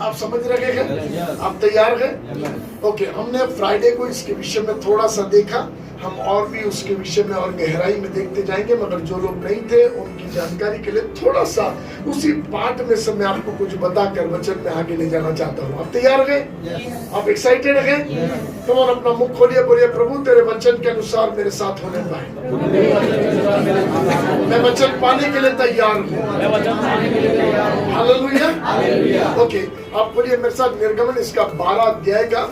आप समझ रहे हैं? आप तैयार हैं? ओके, हमने फ्राइडे को इसके विषय में थोड़ा सा देखा, हम और भी उसके विषय में और गहराई में देखते जाएंगे, मगर जो लोग नहीं थे उनकी जानकारी के लिए थोड़ा सा उसी पाठ में से मैं आपको कुछ बताकर वचन में आगे ले जाना चाहता हूँ। आप तैयार हैं? आप एक्साइटेड हैं? कम ऑन, अपना मुख खोलिए, बोलिए प्रभु तेरे वचन के अनुसार मेरे साथ होने पाए। मैं वचन पाने के लिए तैयार हूँ। हालेलुया। ओके, आप बोलिए मेरे साथ निर्गमन इसका 12 अध्याय का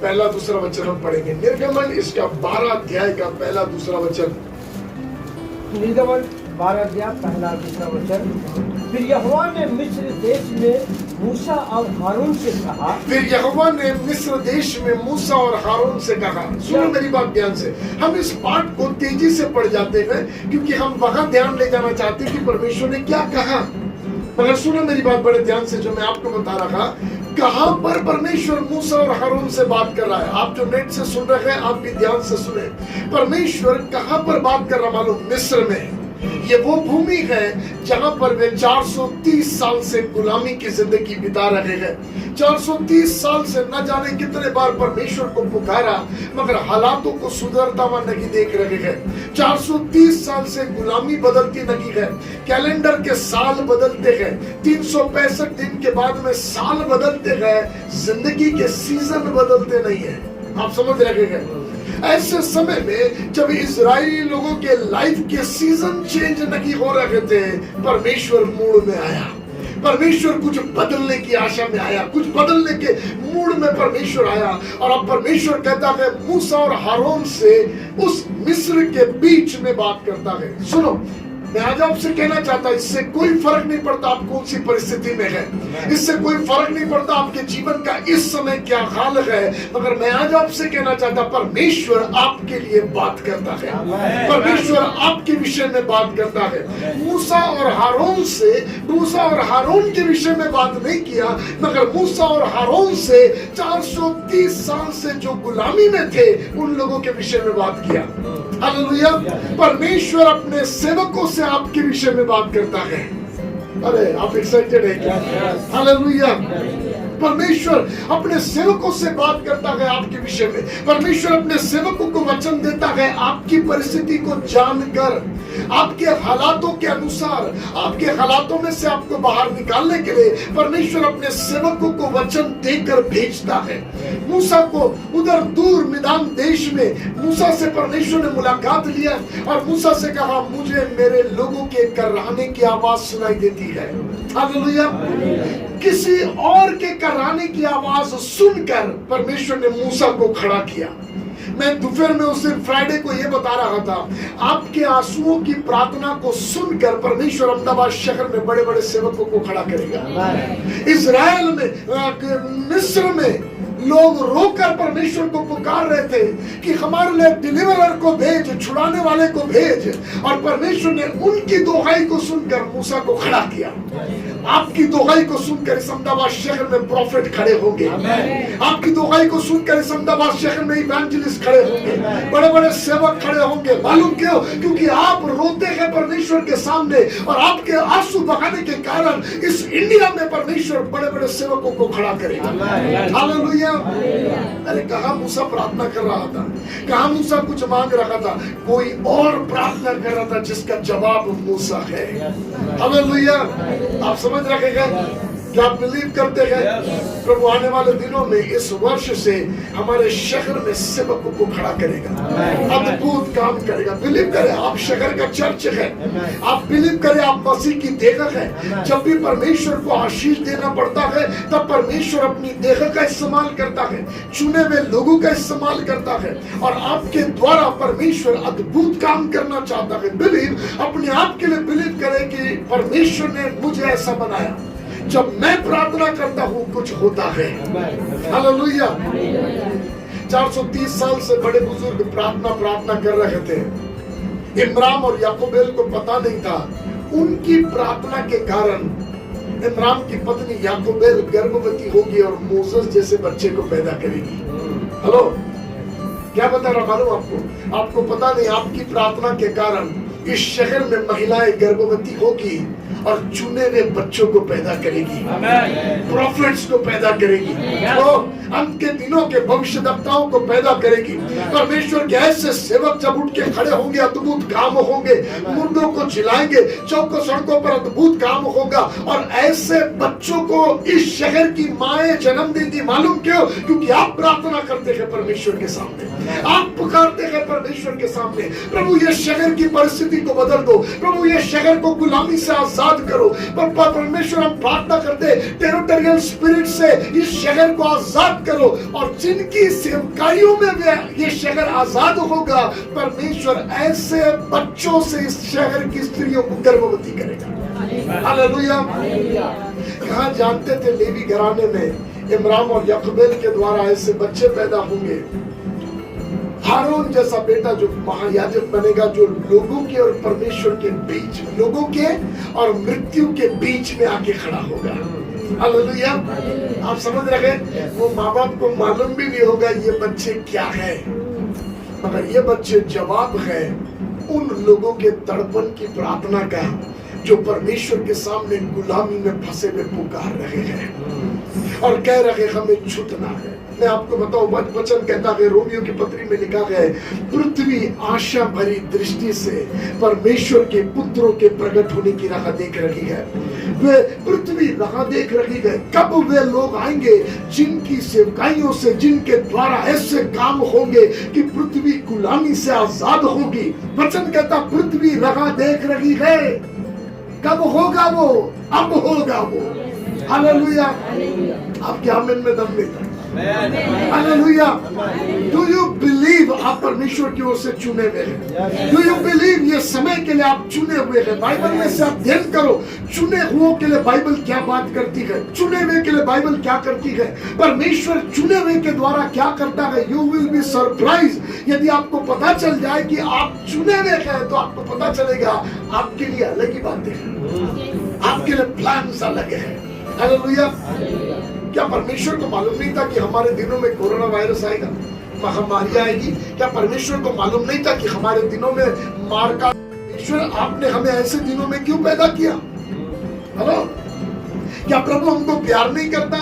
पहला दूसरा वचन हम पढ़ेंगे। निर्गमन इसका 12 अध्याय का पहला दूसरा वचन। निर्गमन 12 अध्याय पहला दूसरा वचन। फिर यहोवा ने मिस्र देश में मूसा और हारून से कहा। फिर यहोवा ने मिस्र देश में मूसा और हारून से कहा। सुनो मेरी बात ध्यान से, हम इस पाठ को तेजी से पढ़ जाते हैं क्योंकि हम वहां ध्यान ले जाना चाहते हैं कि परमेश्वर ने क्या कहा। मगर सुनो मेरी बात बड़े ध्यान से, जो मैं आपको बता रहा, कहां पर परमेश्वर मूसा और हारून से बात कर रहा है। आप जो नेट से सुन रहे हैं आप भी ध्यान से सुने। परमेश्वर कहां पर बात कर रहा मालूम? मिस्र में। ये वो भूमि है जहां पर वे 430 साल से गुलामी की जिंदगी बिता रहे हैं। 430 साल से न जाने कितने बार परमेश्वर को पुकारा, मगर हालातों को सुधरता हुआ नहीं देख रहे हैं। 430 साल से गुलामी बदलती नहीं है, कैलेंडर के साल बदलते हैं, 365 दिन के बाद में साल बदलते हैं, जिंदगी के सीजन बदलते नहीं है। आप समझ रहे हैं? ऐसे समय में जब इजरायली लोगों के लाइफ के सीजन चेंज नहीं हो रहे थे, परमेश्वर मूड में आया। परमेश्वर कुछ बदलने की आशा में आया, कुछ बदलने के मूड में परमेश्वर आया। और अब परमेश्वर कहता है मूसा और हारून से उस मिस्र के बीच में बात करता है। सुनो, मैं आज आपसे कहना चाहता हूं, इससे कोई फर्क नहीं पड़ता आप कौन सी परिस्थिति में है, इससे कोई फर्क नहीं पड़ता आपके जीवन का इस समय क्या हाल है, मगर मैं आज आपसे कहना चाहता, परमेश्वर आपके लिए बात करता है। परमेश्वर आपके विषय में बात करता है। मूसा और हारून के विषय में बात नहीं किया, मगर मूसा और हारून से 430 साल से जो गुलामी में थे उन लोगों के विषय में बात किया। हालेलुया। परमेश्वर अपने सेवकों से आपके विषय में बात करता है। अरे आप एक्साइटेड है क्या? हालेलुया। परमेश्वर अपने सेवकों से बात करता है आपके विषय में। परमेश्वर अपने सेवकों को वचन देता है आपकी परिस्थिति को जानकर, आपके हालातों के अनुसार, आपके हालातों में से आपको बाहर निकालने के लिए परमेश्वर अपने सेवकों को वचन देकर भेजता है। मूसा को उधर दूर मिदान देश में मूसा से परमेश्वर ने मुलाकात लिया और मूसा से कहा, मुझे मेरे लोगों के कर्राने की आवाज सुनाई देती है। हालेलुया। किसी और के कर्राने की आवाज सुनकर परमेश्वर ने मूसा को खड़ा किया। मैं दोपहर में उस दिन फ्राइडे को यह बता रहा था, आपके आंसुओं की प्रार्थना को सुनकर परमेश्वर अहमदाबाद शहर में बड़े बड़े सेवकों को खड़ा करेगा। इजराइल में, मिस्र में लोग रोकर परमेश्वर को पुकार रहे थे कि हमारे लिए डिलीवरर को भेज, छुड़ाने वाले को भेज, और परमेश्वर ने उनकी दोहाई को सुनकर मूसा को खड़ा किया। आपकी दोहाई को सुनकर इस अहमदाबाद शहर में प्रॉफिट खड़े होंगे। आपकी दोहाई को सुनकर इस अहमदाबाद शहर में इवेंजलिस्ट खड़े होंगे, बड़े बड़े सेवक खड़े होंगे। मालूम क्यों? क्योंकि आप रोते हैं परमेश्वर के सामने, और आपके आंसू बहाने के कारण इस इंडिया में परमेश्वर बड़े बड़े सेवकों को खड़ा करेगा। हालेलुया। अरे कहाँ मूसा प्रार्थना कर रहा था, कहाँ मूसा कुछ मांग रहा था, कोई और प्रार्थना कर रहा था जिसका जवाब मूसा है। हालेलुया। आप समझ रखेगा? क्या आप बिलीव करते हैं? प्रभु आने वाले दिनों में इस वर्ष से हमारे शहर में सेवकों को खड़ा करेगा, अद्भुत काम करेगा। बिलीव करें, आप शहर का चर्च है, आप बिलीव करें आप मसीह की देह है। जब भी परमेश्वर को आशीष देना पड़ता है तब परमेश्वर अपनी देह का इस्तेमाल करता है, चुने हुए लोगों का इस्तेमाल करता है, और आपके द्वारा परमेश्वर अद्भुत काम करना चाहता है। बिलीव, अपने आप के लिए बिलीव करें कि परमेश्वर ने मुझे ऐसा बनाया, जब मैं प्रार्थना करता हूँ कुछ होता है। हालेलुया। 430 साल से बड़े बुजुर्ग प्रार्थना कर रहे थे। इमराम और याकूबेल को पता नहीं था, उनकी प्रार्थना के कारण इमराम की पत्नी याकूबेल गर्भवती होगी और मोसेस जैसे बच्चे को पैदा करेगी। हेलो, क्या बता रहा मालूम आपको? आपको पता नहीं, आपकी प्रार्थना के कारण इस शहर में महिलाएं गर्भवती होगी और चुने हुए बच्चों को पैदा करेगी, प्रॉफिट्स को पैदा करेगी, तो अंत के दिनों के भविष्यद्वक्ताओं को पैदा करेगी। परमेश्वर के ऐसे सेवक जब उठ के खड़े होंगे, अद्भुत काम होंगे, मुर्दों को जिलाएंगे, चौकों सड़कों पर अद्भुत काम होगा। और ऐसे बच्चों को इस शहर की माएं जन्म देंगी। मालूम क्यों? क्योंकि आप प्रार्थना करते हैं परमेश्वर के सामने, आप पुकारते हैं परमेश्वर के सामने, प्रभु ये शहर की परिस्थिति को बदल दो, प्रभु ये शहर को गुलामी से आजाद करो। परमेश्वर हम प्रार्थना करते टेरिटोरियल स्पिरिट से इस शहर को आजाद करो, और जिनकी सेवकाइयों में ये शहर आजाद होगा, परमेश्वर ऐसे बच्चों से इस शहर की स्त्रियों को गर्भवती करेगा। हालेलुया। कहाँ जानते थे लेवी घराने में इमराम और यकबेल के द्वारा ऐसे बच्चे पैदा होंगे। हारून जैसा बेटा जो महायाजक बनेगा, जो लोगों के और परमेश्वर के बीच, लोगों के और मृत्यु के बीच में आके खड़ा होगा। हालेलुया। आप समझ रहे हैं? वो माँ बाप को मालूम भी नहीं होगा ये बच्चे क्या है, मगर ये बच्चे जवाब है उन लोगों के तड़पन की प्रार्थना का जो परमेश्वर के सामने गुलामी में फंसे हुए पुकार रहे हैं और कह रहे हमें छूटना है। मैं आपको बताऊं, वचन कहता है, रोमियो की पत्री में लिखा है, पृथ्वी आशा भरी दृष्टि से परमेश्वर के पुत्रों के प्रकट होने की राह देख रही है। वे पृथ्वी राह देख रही है, कब वे लोग आएंगे जिनकी सेवकाइयों से, जिनके द्वारा ऐसे काम होंगे कि पृथ्वी गुलामी से आजाद होगी। वचन कहता पृथ्वी राह देख रही है, कब होगा वो? अब होगा वो। हालेलुया। आपके आमीन में दम नहीं था। हालेलुया। डू यू बिलीव आप परमेश्वर की ओर से चुने हुए हैं? डू यू बिलीव ये समय के लिए आप चुने हुए हैं? बाइबल में से अध्ययन करो, चुने हुओं के लिए बाइबल क्या बात करती है, चुने हुए के लिए बाइबल क्या करती है, परमेश्वर चुने हुए के द्वारा क्या करता है। You will be surprise. यदि आपको पता चल जाए कि आप चुने हुए हैं, तो आपको पता चलेगा आपके लिए अलग ही बातें हैं, आपके लिए प्लान्स अलग है। हालेलुया। क्या परमेश्वर को मालूम नहीं था कि हमारे दिनों में कोरोना वायरस आएगा, महामारी आएगी? क्या परमेश्वर को मालूम नहीं था कि हमारे दिनों में मार का? परमेश्वर आपने हमें ऐसे दिनों में क्यों पैदा किया? हेलो, क्या प्रभु हमको प्यार नहीं करता?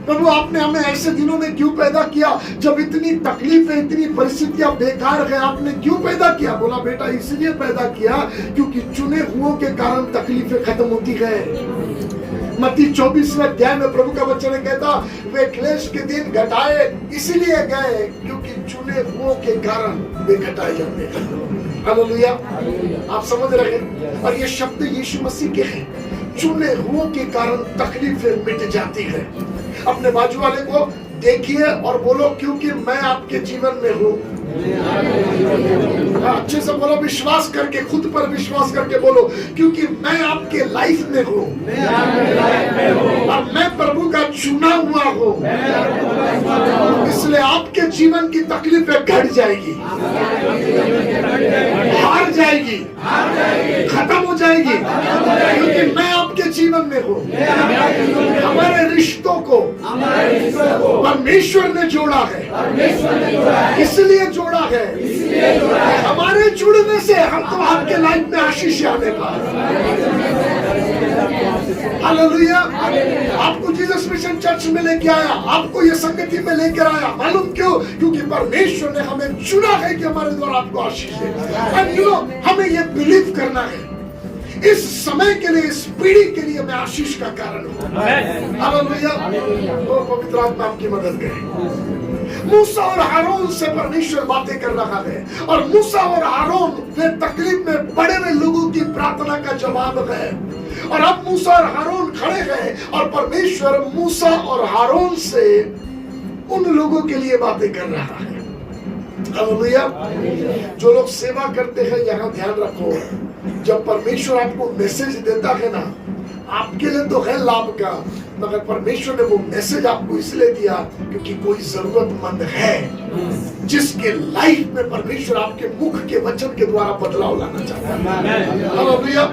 प्रभु आपने हमें ऐसे दिनों में क्यों पैदा किया जब इतनी तकलीफें, इतनी परिस्थितियां बेकार है? आपने क्यों पैदा किया? बोला बेटा इसलिए पैदा किया क्योंकि चुने हुओं के कारण तकलीफें खत्म होती है। मत्ती 24वें अध्याय में प्रभु का वचन कहता, वे क्लेश के दिन घटाए इसलिए गए क्योंकि चुने हुओं के कारण वे घटाए जाते हैं। हालेलुया। आप समझ रहे हैं? और ये शब्द यीशु मसीह के हैं, चुने हुओं के कारण तकलीफें मिट जाती है। अपने बाजू वाले को देखिए और बोलो, क्योंकि मैं आपके जीवन में हूँ। अच्छे से बोलो, विश्वास करके, खुद पर विश्वास करके बोलो, क्योंकि मैं आपके लाइफ में हूँ और मैं प्रभु का चुना हुआ हूँ, इसलिए आपके जीवन की तकलीफें घट जाएगी, हार जाएगी, खत्म हो जाएगी, क्योंकि मैं आपके जीवन में हूँ। हमारे रिश्तों को परमेश्वर ने जोड़ा है, इसलिए जोड़ा है। हमारे जुड़ने से हम तो आपके लाइफ में आशीष आने पाए। हालेलुया। आपको जीसस मिशन चर्च में लेके आया, आपको ये संगति में लेकर आया। मालूम क्यों? क्योंकि परमेश्वर ने हमें चुना है कि हमारे द्वारा आपको आशीष दे। एंड यू नो, हमें ये बिलीव करना है, इस समय के लिए, इस पीढ़ी के लिए मैं आशीष का कारण हूँ। हालेलुया। तो पवित्र आत्मा आपकी मदद करे। मूसा और हारून से परमेश्वर बातें कर रहा है, और मूसा और हारून वे तकलीफ में पड़े हुए लोगों की प्रार्थना का जवाब है। और अब मूसा और हारून खड़े हैं और परमेश्वर मूसा और हारून से उन लोगों के लिए बातें कर रहा है। हालेलुया। जो लोग सेवा करते हैं, यहाँ ध्यान रखो, जब परमेश्वर आपको मैसेज देता है ना, आपके लिए तो है लाभ का, मगर परमेश्वर ने वो मैसेज आपको इसलिए दिया क्योंकि कोई जरूरतमंद है जिसके लाइफ में परमेश्वर आपके मुख के वचन के द्वारा बदलाव लाना चाहता है। हालेलुया।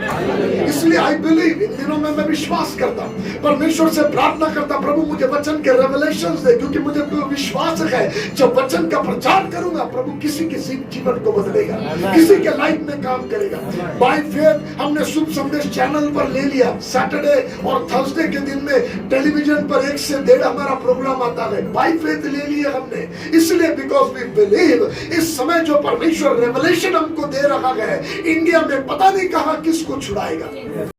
इसलिए आई बिलीव, इन दिनों में मैं विश्वास करता हूं, परमेश्वर से प्रार्थना करता, प्रभु मुझे वचन के रेवलेशंस दे, क्योंकि मुझे विश्वास है जब वचन का प्रचार करूंगा प्रभु किसी किसी जीवन को बदलेगा, किसी के लाइफ में काम करेगा। बाय फेथ हमने शुभ संदेश चैनल पर ले लिया। सैटरडे और थर्सडे के दिन में टेलीविजन पर 1 से 1.5 हमारा प्रोग्राम आता है। बाय फेथ ले लिया हमने, इसलिए बिकॉज वी बिलीव इस समय जो परमेश्वर रेवलेशन हमको दे रहा है, इंडिया में पता नहीं कहां किसको छुड़ाएगा।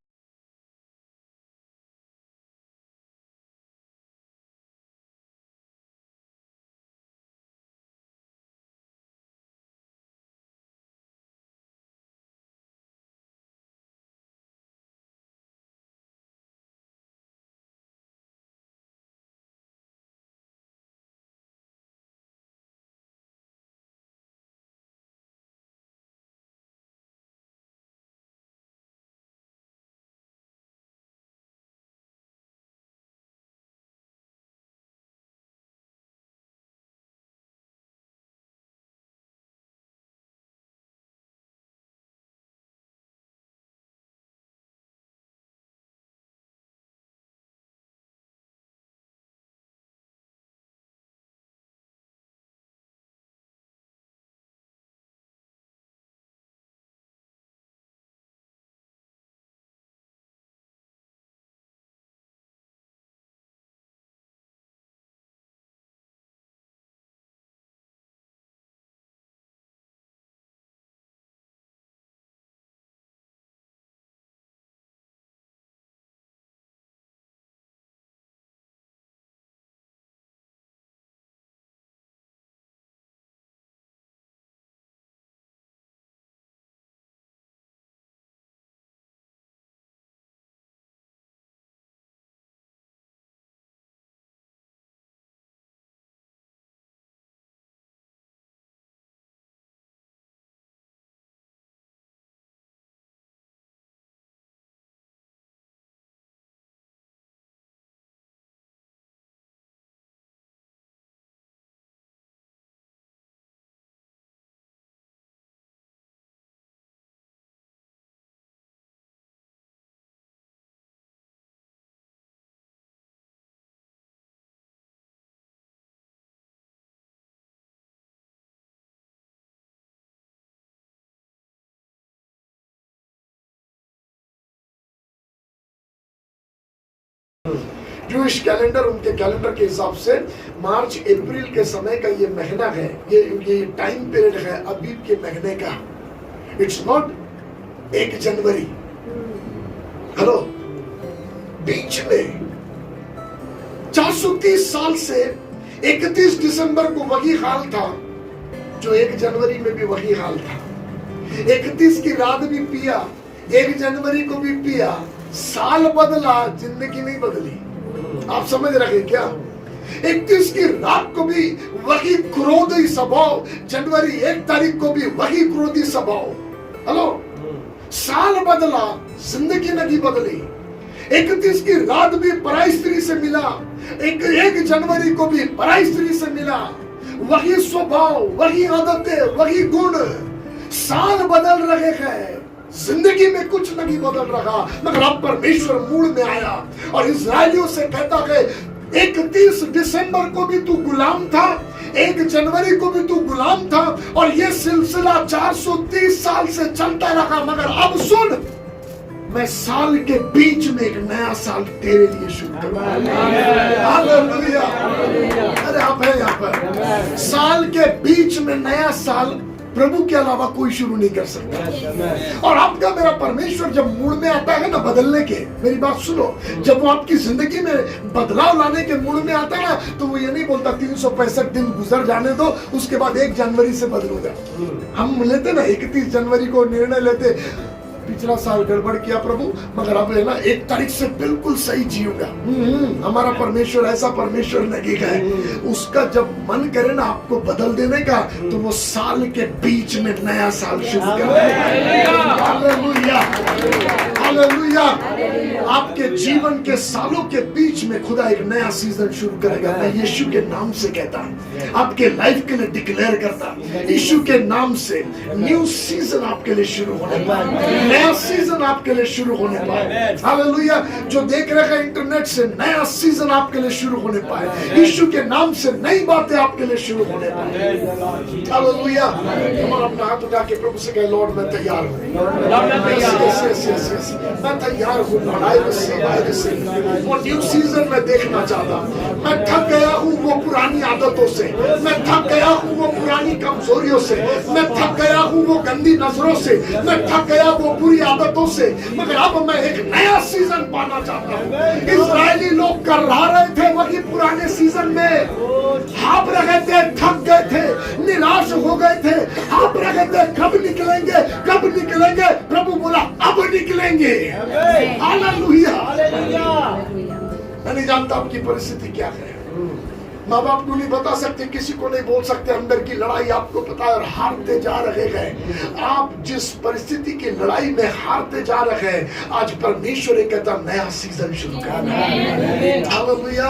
जूइश कैलेंडर, उनके कैलेंडर के हिसाब से मार्च अप्रैल के समय का ये महीना है, ये टाइम पीरियड है अबीब के महीने का। It's not 1 January. हेलो, बीच में 430 साल से 31 दिसंबर को वही हाल था जो 1 जनवरी में भी वही हाल था। 31 की रात भी पिया, 1 जनवरी को भी पिया, साल बदला, जिंदगी नहीं बदली। आप समझ रहे क्या? 31 की रात को भी वही क्रोधी स्वभाव, जनवरी 1 तारीख को भी वही क्रोधी स्वभाव। हेलो, साल बदला, जिंदगी नहीं बदली। 31 की रात भी पराई स्त्री से मिला, 1 जनवरी को भी पराई स्त्री से मिला, वही स्वभाव, वही आदतें, वही गुण। साल बदल रहे हैं, जिंदगी में कुछ नहीं बदल रहा। मगर अब परमेश्वर मूड में आया और इस्राएलियों से कहता है 31 दिसंबर को भी तू गुलाम था, 1 जनवरी को भी तू गुलाम था, और ये सिलसिला 430 साल से चलता रहा। मगर अब सुन, मैं साल के बीच में एक नया साल तेरे लिए शुरू करूंगा। हालेलुया। अरे आप है यहाँ पर। साल के बीच में नया साल प्रभु के अलावा कोई शुरू नहीं कर सकता। और आपका मेरा परमेश्वर जब मूड में आता है ना बदलने के, मेरी बात सुनो, जब वो आपकी जिंदगी में बदलाव लाने के मूड में आता है ना, तो वो ये नहीं बोलता 365 दिन गुजर जाने दो, उसके बाद 1 जनवरी से बदलूंगा। हम लेते ना 31 जनवरी को निर्णय लेते, पिछला साल गड़बड़ किया प्रभु, मगर अब है ना 1 तारीख से बिल्कुल सही जीऊंगा। हमारा परमेश्वर ऐसा परमेश्वर लगेगा है, उसका जब मन करे ना आपको बदल देने का, तो वो साल के बीच में नया साल शुरू करेगा। Hallelujah, hallelujah. आपके जीवन के सालों के बीच में खुदा एक नया सीजन शुरू करेगा। मैं यीशु के नाम से कहता हूं, आपके लाइफ के लिए डिक्लेयर करता, यीशु के नाम से न्यू सीजन आपके लिए शुरू होने पाए, नया सीजन आपके लिए शुरू होने पाए। हालेलुया। जो देख रहे हैं इंटरनेट से, नया सीजन आपके लिए शुरू होने पाए, यीशु के नाम से नई बातें आपके लिए शुरू होने पाए। हालेलुया। हम अपना हाथ उठा के प्रभु से कहे, लॉर्ड मैं तैयार हूँ, मैं तैयार हूँ। वो न्यू सीजन में देखना चाहता हूँ। मैं थक गया हूँ वो पुरानी आदतों से, मैं थक गया हूँ वो पुरानी कमजोरियों से, मैं थक गया हूँ वो गंदी नजरों से, मैं थक गया वो बुरी आदतों से, मगर अब मैं एक नया सीजन पाना चाहता हूँ। इजरायली लोग कर रहे थे वही पुराने सीजन में, हाफ रहे थे, थक गए थे, निराश हो गए थे, हाफ रहे थे, कब निकलेंगे कब निकलेंगे। प्रभु बोला अब निकलेंगे। हालेलुया। मैं नहीं जानता आपकी परिस्थिति क्या है, माँ बाप को नहीं बता सकते, किसी को नहीं बोल सकते, अंदर की लड़ाई आपको पता है और हारते जा रहे हैं। आप जिस परिस्थिति की लड़ाई में हारते जा रहे हैं, आज परमेश्वर एक कहता नया सीजन शुरू करना है। हालेलुया।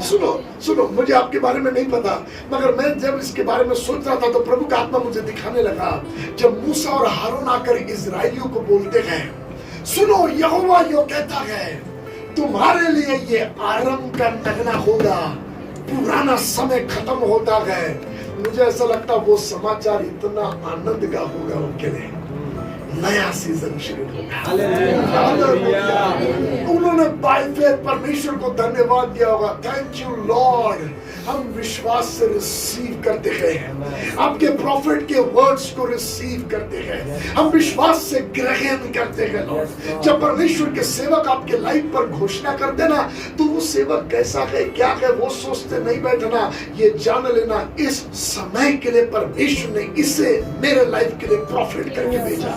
सुनो सुनो, मुझे आपके बारे में नहीं पता, मगर मैं जब इसके बारे में सोच रहा था तो प्रभु का आत्मा मुझे दिखाने लगा, जब मूसा और हारून आकर इजरायलियों को बोलते हैं, सुनो यहोवा यो कहता है तुम्हारे लिए ये आरंभ का नगना होगा, पुराना समय खत्म होता है। मुझे ऐसा लगता वो समाचार इतना आनंद का होगा उनके लिए, नया सीजन शुरू होगा। उन्होंने बाय फेथ परमेश्वर को धन्यवाद दिया होगा, थैंक यू लॉर्ड। हम विश्वास से रिसीव करते हैं, आपके प्रॉफिट के वर्ड्स को रिसीव करते हैं, हम विश्वास से ग्रहण करते हैं लॉर्ड। जब परमेश्वर के सेवक आपके लाइफ पर घोषणा करते ना, तो वो सेवक कैसा है क्या है वो सोचते नहीं बैठना, ये जान लेना इस समय के लिए परमेश्वर ने इसे मेरे लाइफ के लिए प्रॉफिट करके भेजा।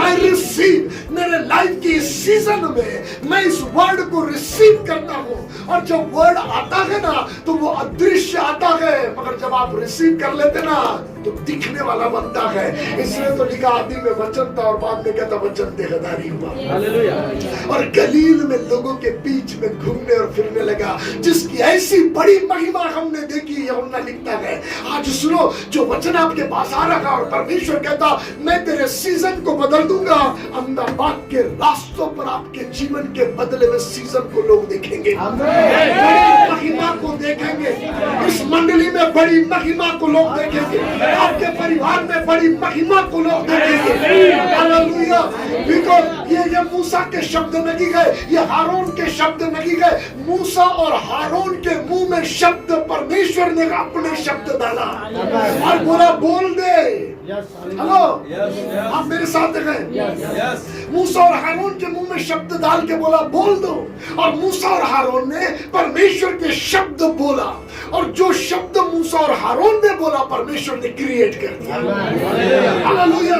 I receive, मेरे लाइफ की इस सीजन में मैं इस वर्ड को रिसीव करता हूँ, और जब वर्ड आता है ना तो वो अदृश्य आता है, मगर जब आप रिसीव कर लेते ना तो दिखने वाला बनता है। इसलिए तो लिखा आदि में वचन था और बाद में कहता वचन देहधारी हुआ। हालेलुया। और गलील में लोगों के बीच में घूमने और फिरने लगा, जिसकी ऐसी बड़ी महिमा हमने देखी, यूहन्ना लिखता है। आज सुनो, जो वचन आपके पास आ रहा और परमेश्वर कहता मैं तेरे सीजन को बदल दूंगा, अहमदाबाद के रास्तों पर आपके जीवन के बदले में सीजन को लोग देखेंगे, बड़ी महिमा को देखेंगे, इस मंडली में बड़ी महिमा को लोग देखेंगे, आपके परिवार में बड़ी महिमा को लोग देखेंगे। हालेलुया। बिकॉज़ ये मूसा के शब्द नहीं गए, ये हारून के शब्द नहीं गए, मूसा और हारून के मुंह में शब्द परमेश्वर ने अपने शब्द डाला और बोला बोल दे। हेलो, आप मेरे साथ हैं। मूसा और हारून के मुंह में शब्द डाल के बोला बोल दो, और मूसा और हारून ने परमेश्वर के शब्द बोला, और जो शब्द मूसा और हारून ने बोला परमेश्वर ने क्रिएट कर दिया। हालेलुया।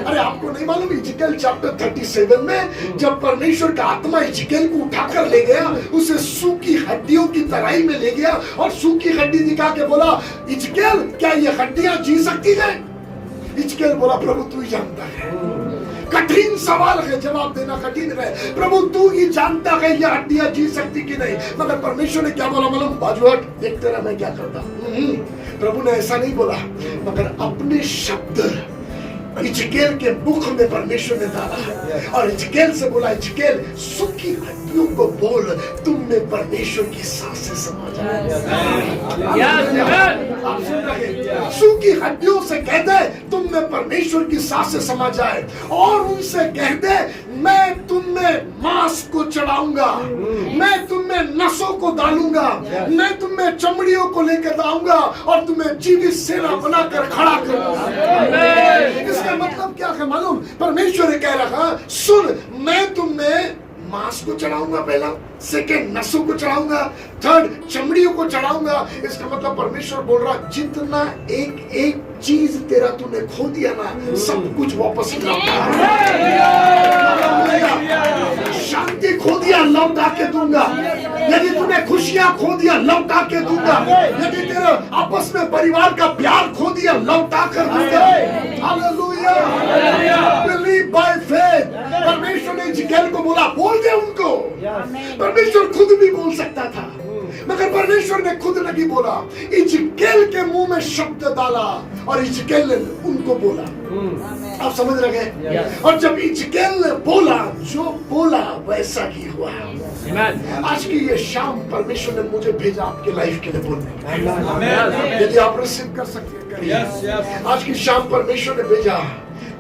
अरे आपको नहीं मालूम, इजकेल चैप्टर 37 में जब परमेश्वर का आत्मा इजकेल को उठाकर ले गया, उसे सूखी हड्डियों की तराई में ले गया और सूखी हड्डी दिखा के बोला इजकेल क्या ये हड्डियां जी सकती हैं? इजकेल बोला प्रभु तू ही जानता है। कठिन सवाल है, जवाब देना कठिन है। प्रभु तू ही जानता है ये हड्डियां जी सकती कि नहीं, मगर परमेश्वर ने क्या बोला मालूम? बाजू हट, देखते रह मैं क्या करता। प्रभु ने ऐसा नहीं बोला, मगर अपने शब्द इजकेल के मुख में परमेश्वर ने डाला और इजकेल से बोला इजकेल सूखी हड्डियों को बोल तुम में परमेश्वर की सांसें समा जाए। आप सुन रहे? सूखी हड्डियों से कह दे तुम में परमेश्वर की सांसें समा जाए, और उनसे कह दे मैं तुम में मांस को चढ़ाऊंगा, मैं तुम में नसों को डालूंगा, मैं तुम में चमड़ियों को लेकर आऊंगा और तुम्हें जीवित सेना बनाकर खड़ा करूंगा। इसका मतलब क्या है मालूम? परमेश्वर ने कह रहा सुन, मैं तुम में मांस को चढ़ाऊंगा, पहला, सेकंड नसों को चढ़ाऊंगा, थर्ड चमड़ियों को चढ़ाऊंगा। इसका मतलब परमेश्वर बोल रहा जितना एक एक चीज तेरा तूने खो दिया ना, सब कुछ वापस लौटा। शांति खो दिया, लौटा के दूंगा। यदि तूने खुशियां खो दिया, लौटा के दूंगा। यदि तेरे आपस में परिवार का प्यार खो दिया, लौटा कर दूंगा। Hallelujah, believe by faith. परमेश्वर ने इजकेल को बोला, बोल दे उनको। परमेश्वर खुद भी बोल सकता था, मगर परमेश्वर ने खुद नहीं बोला, इजकेल के मुंह में शब्द डाला और इजकेल ने उनको बोला। आप समझ रहे हैं? और जब इजकेल ने बोला, जो बोला वैसा ही हुआ। आज की ये शाम परमेश्वर ने मुझे भेजा आपके लाइफ के लिए बोलने। यदि आप रिसीव कर सकते हैं, करिए। आज की शाम परमेश्वर ने भेजा,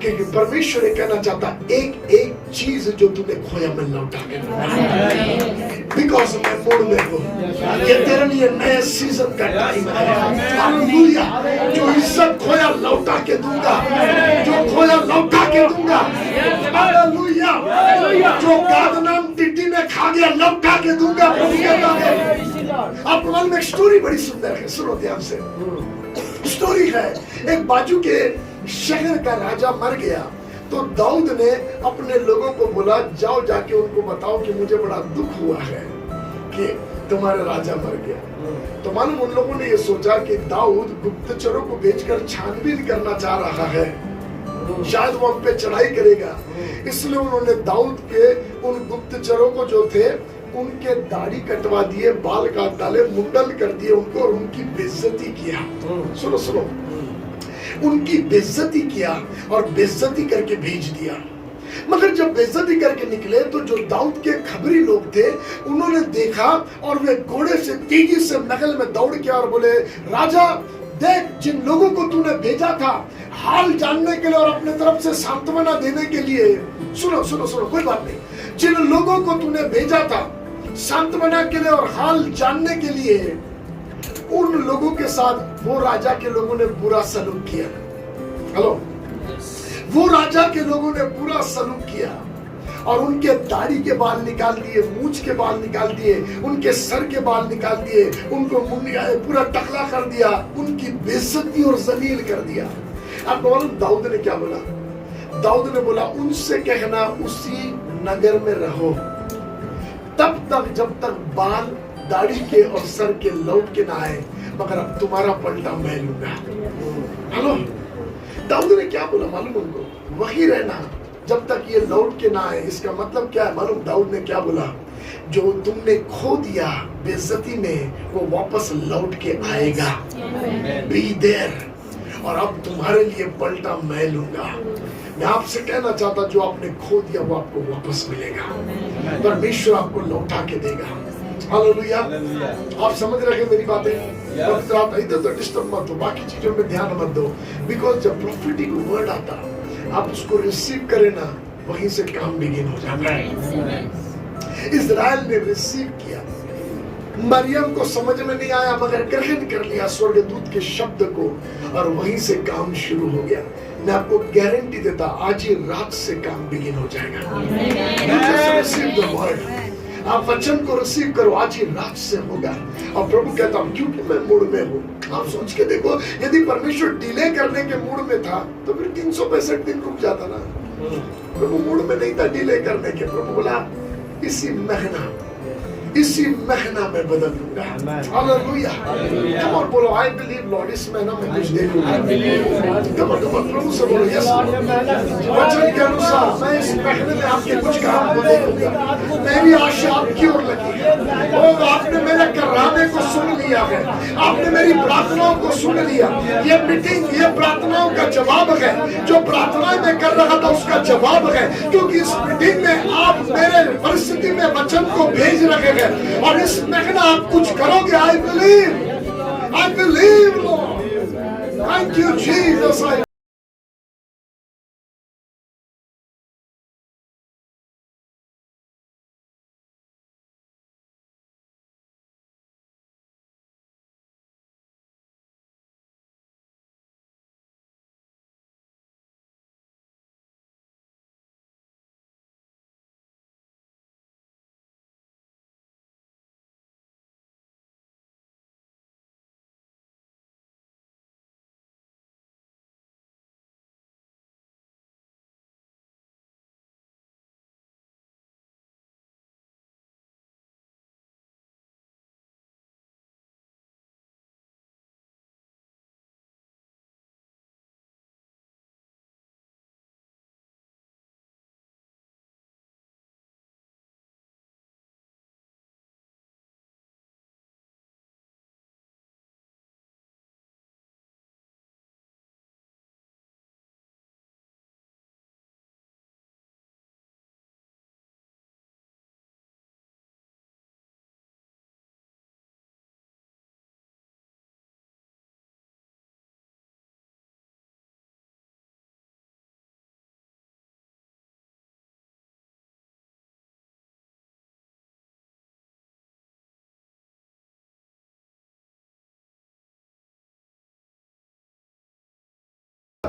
क्योंकि परमेश्वर ये कहना चाहता, एक एक चीज जो तूने खोया मैं लौटा के दूंगा। बिकॉज मैं मोड़ में हूँ। ये तेरे लिए नए सीजन का टाइम है। हालेलुया, जो इज्जत खोया लौटा के दूंगा, जो खोया लौटा के दूंगा। हालेलुया, जो गाद नाम टिड्डी ने खा गया लौटा के दूंगा। प्रभु कहता है। आपको मालूम है, एक स्टोरी बड़ी सुंदर है, सुनो ध्यान से। स्टोरी है, एक बाजू के शहर का राजा मर गया, तो दाऊद ने अपने लोगों को बोला, जाओ जाके उनको बताओ कि मुझे बड़ा दुख हुआ है कि तुम्हारा राजा मर गया। तो मालूम उन लोगों ने ये सोचा कि दाऊद गुप्तचरों को भेजकर छानबीन करना चाह रहा है, शायद वो हम पे चढ़ाई करेगा। इसलिए उन्होंने दाऊद के उन गुप्तचरों को जो थे उनके दाढ़ी कटवा दिए, बाल काट डाले, मुंडन कर दिए उनको और उनकी बेइज्जती किया। सुनो सुनो, उनकी बेइज्जती किया और बेइज्जती करके भेज दिया। मगर जब बेइज्जती करके निकले तो जो दाऊद के खबरी लोग थे उन्होंने देखा और वे घोड़े से तेजी से महल में दौड़ के और बोले, राजा देख, जिन लोगों को तूने भेजा था हाल जानने के लिए और अपने तरफ से सांत्वना देने के लिए, सुनो सुनो सुनो, कोई बात नहीं, जिन लोगों को तूने भेजा था सांत्वना के लिए और हाल जानने के लिए, उन लोगों के साथ वो राजा के लोगों ने बुरा सलूक किया। हेलो, वो राजा के लोगों ने बुरा सलूक किया और उनके दाढ़ी के बाल निकाल दिए, मूंछ के बाल निकाल दिए, उनके सर के बाल निकाल दिए, उनको पूरा टकला कर दिया, उनकी बेइज्जती और जलील कर दिया। आपको मालूम दाऊद ने क्या बोला? दाऊद ने बोला, उनसे कहना उसी नगर में रहो तब तक जब तक बाल दाढ़ी के और सर के लौट के ना आए, मगर अब तुम्हारा पलटा मैं लूंगा। हेलो, दाऊद ने क्या बोला मालूम उनको? वही रहना जब तक ये लौट के ना आए। इसका मतलब क्या है मालूम? दाऊद ने क्या बोला? जो तुमने खो दिया बेइज्जती में, वो वापस लौट के आएगा। बी देयर, और अब तुम्हारे लिए पलटा मैं लूंगा। मैं आपसे कहना चाहता, जो आपने खो दिया वो आपको वापस मिलेगा। परमेश्वर आपको लौटा के देगा। हालेलुया, आप समझ रहे हैं मेरी बातें? पवित्र आत्मा इधर तो डिस्टर्ब मत हो, बाकी चीजों में ध्यान मत दो। बिकॉज जब प्रॉफिटिक वर्ड आता, आप उसको रिसीव करें ना, वहीं से काम बिगिन हो जाता है। इज़राइल ने रिसीव किया, मरियम को समझ में नहीं आया मगर ग्रहण कर लिया स्वर्गदूत के शब्द को, और वहीं से काम शुरू हो गया। मैं आपको गारंटी देता, आज ही रात से काम बिगिन हो जाएगा। रिसीव द वर्ड, आप वचन को रिसीव करो, आज ही रात से होगा। और प्रभु कहता हूं, क्योंकि मैं मूड में हूँ। आप सोच के देखो, यदि परमेश्वर डिले करने के मूड में था तो फिर 365 दिन रुक जाता ना। प्रभु मूड में नहीं था डिले करने के। प्रभु बोला, इसी महीना में बदल दूंगा। हालेलुया, कम और बोलो, आई बिलीव लॉर्ड, इस महीना में कुछ देखूंगा। कम और प्रभु से बोलो, यस वचन के अनुसार मैं इस महीने में आपके कुछ काम को देखूंगा। मेरी आशा आपकी ओर लगी है। ओ, आपने मेरे कराने को सुन लिया है, आपने मेरी प्रार्थनाओं को सुन लिया। ये मीटिंग, ये प्रार्थनाओं का जवाब है। जो प्रार्थनाएं मैं कर रहा था उसका जवाब है, क्योंकि इस मीटिंग में आप मेरे परिस्थिति में वचन को भेज रहे हैं और इस महीना आप कुछ करोगे। I believe Lord, thank you Jesus.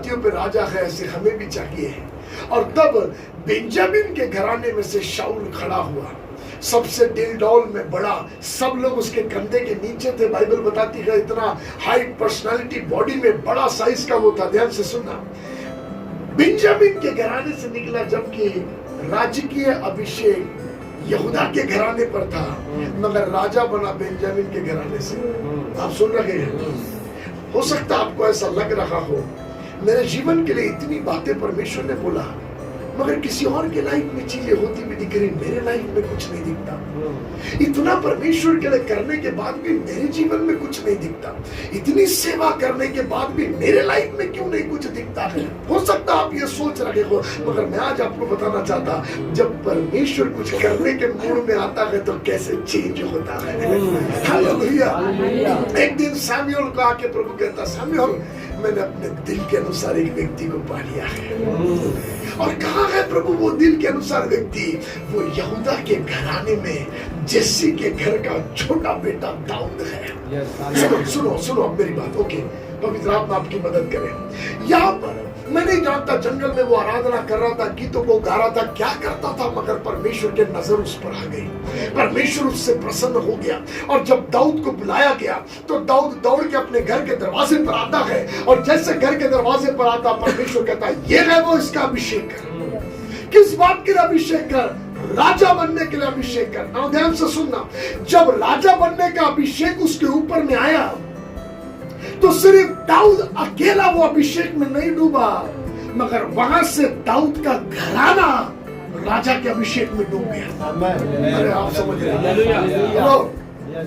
जातियों पे राजा है, ऐसे हमें भी चाहिए। और तब बेंजामिन के घराने में से शाऊल खड़ा हुआ, सबसे दिलडौल में बड़ा, सब लोग उसके कंधे के नीचे थे। बाइबल बताती है इतना हाइट, पर्सनालिटी, बॉडी में बड़ा साइज का वो था। ध्यान से सुनना, बेंजामिन के घराने से निकला, जबकि राजकीय अभिषेक यहूदा के घराने पर था, मगर राजा बना बेंजामिन के घराने से। आप सुन रहे हैं? हो सकता आपको ऐसा लग रहा हो मेरे जीवन के लिए इतनी बातें परमेश्वर ने बोला, मगर किसी और के लाइफ में चीजें होती भी दिख रही, मेरे लाइफ में कुछ नहीं दिखता। इतना परमेश्वर के लिए करने के बाद भी मेरे जीवन में कुछ नहीं दिखता। इतनी सेवा करने के बाद भी मेरे लाइफ में क्यों नहीं कुछ दिखता है? हो सकता आप ये सोच रहे हो, मगर मैं आज आपको बताना चाहता, जब परमेश्वर कुछ करने के मूड में आता है तो कैसे चेंज होता है। हालेलुया। एक दिन सैमुएल को आके प्रभु कहता, सैमुएल मैंने अपने दिल के अनुसार एक व्यक्ति को पा लिया है। और कहाँ है प्रभु वो दिल के अनुसार व्यक्ति? वो यहूदा के घराने में जेसी के घर का छोटा बेटा दाऊद है। सुनो सुनो सुनो अब मेरी बात, ओके? पवित्र आत्मा आपकी मदद करे। यहाँ पर मैं नहीं जानता, जंगल में वो आराधना कर रहा था, गीतों को गा रहा था, क्या करता था, मगर परमेश्वर के नजर उस पर आ गई। परमेश्वर उससे प्रसन्न हो गया। और जब दाऊद को बुलाया गया तो दाऊद दौड़ के अपने घर के दरवाजे पर आता है, और जैसे घर के दरवाजे पर आता, परमेश्वर कहता है, ये है वो, इसका अभिषेक कर। किस बात के लिए अभिषेक कर? राजा बनने के लिए अभिषेक कर। now ध्यान से सुनना, जब राजा बनने का अभिषेक उसके ऊपर में आया तो सिर्फ दाऊद अकेला वो अभिषेक में नहीं डूबा, मगर वहां से दाऊद का घराना राजा के अभिषेक में डूब गया। अरे आप समझ रहे हैं?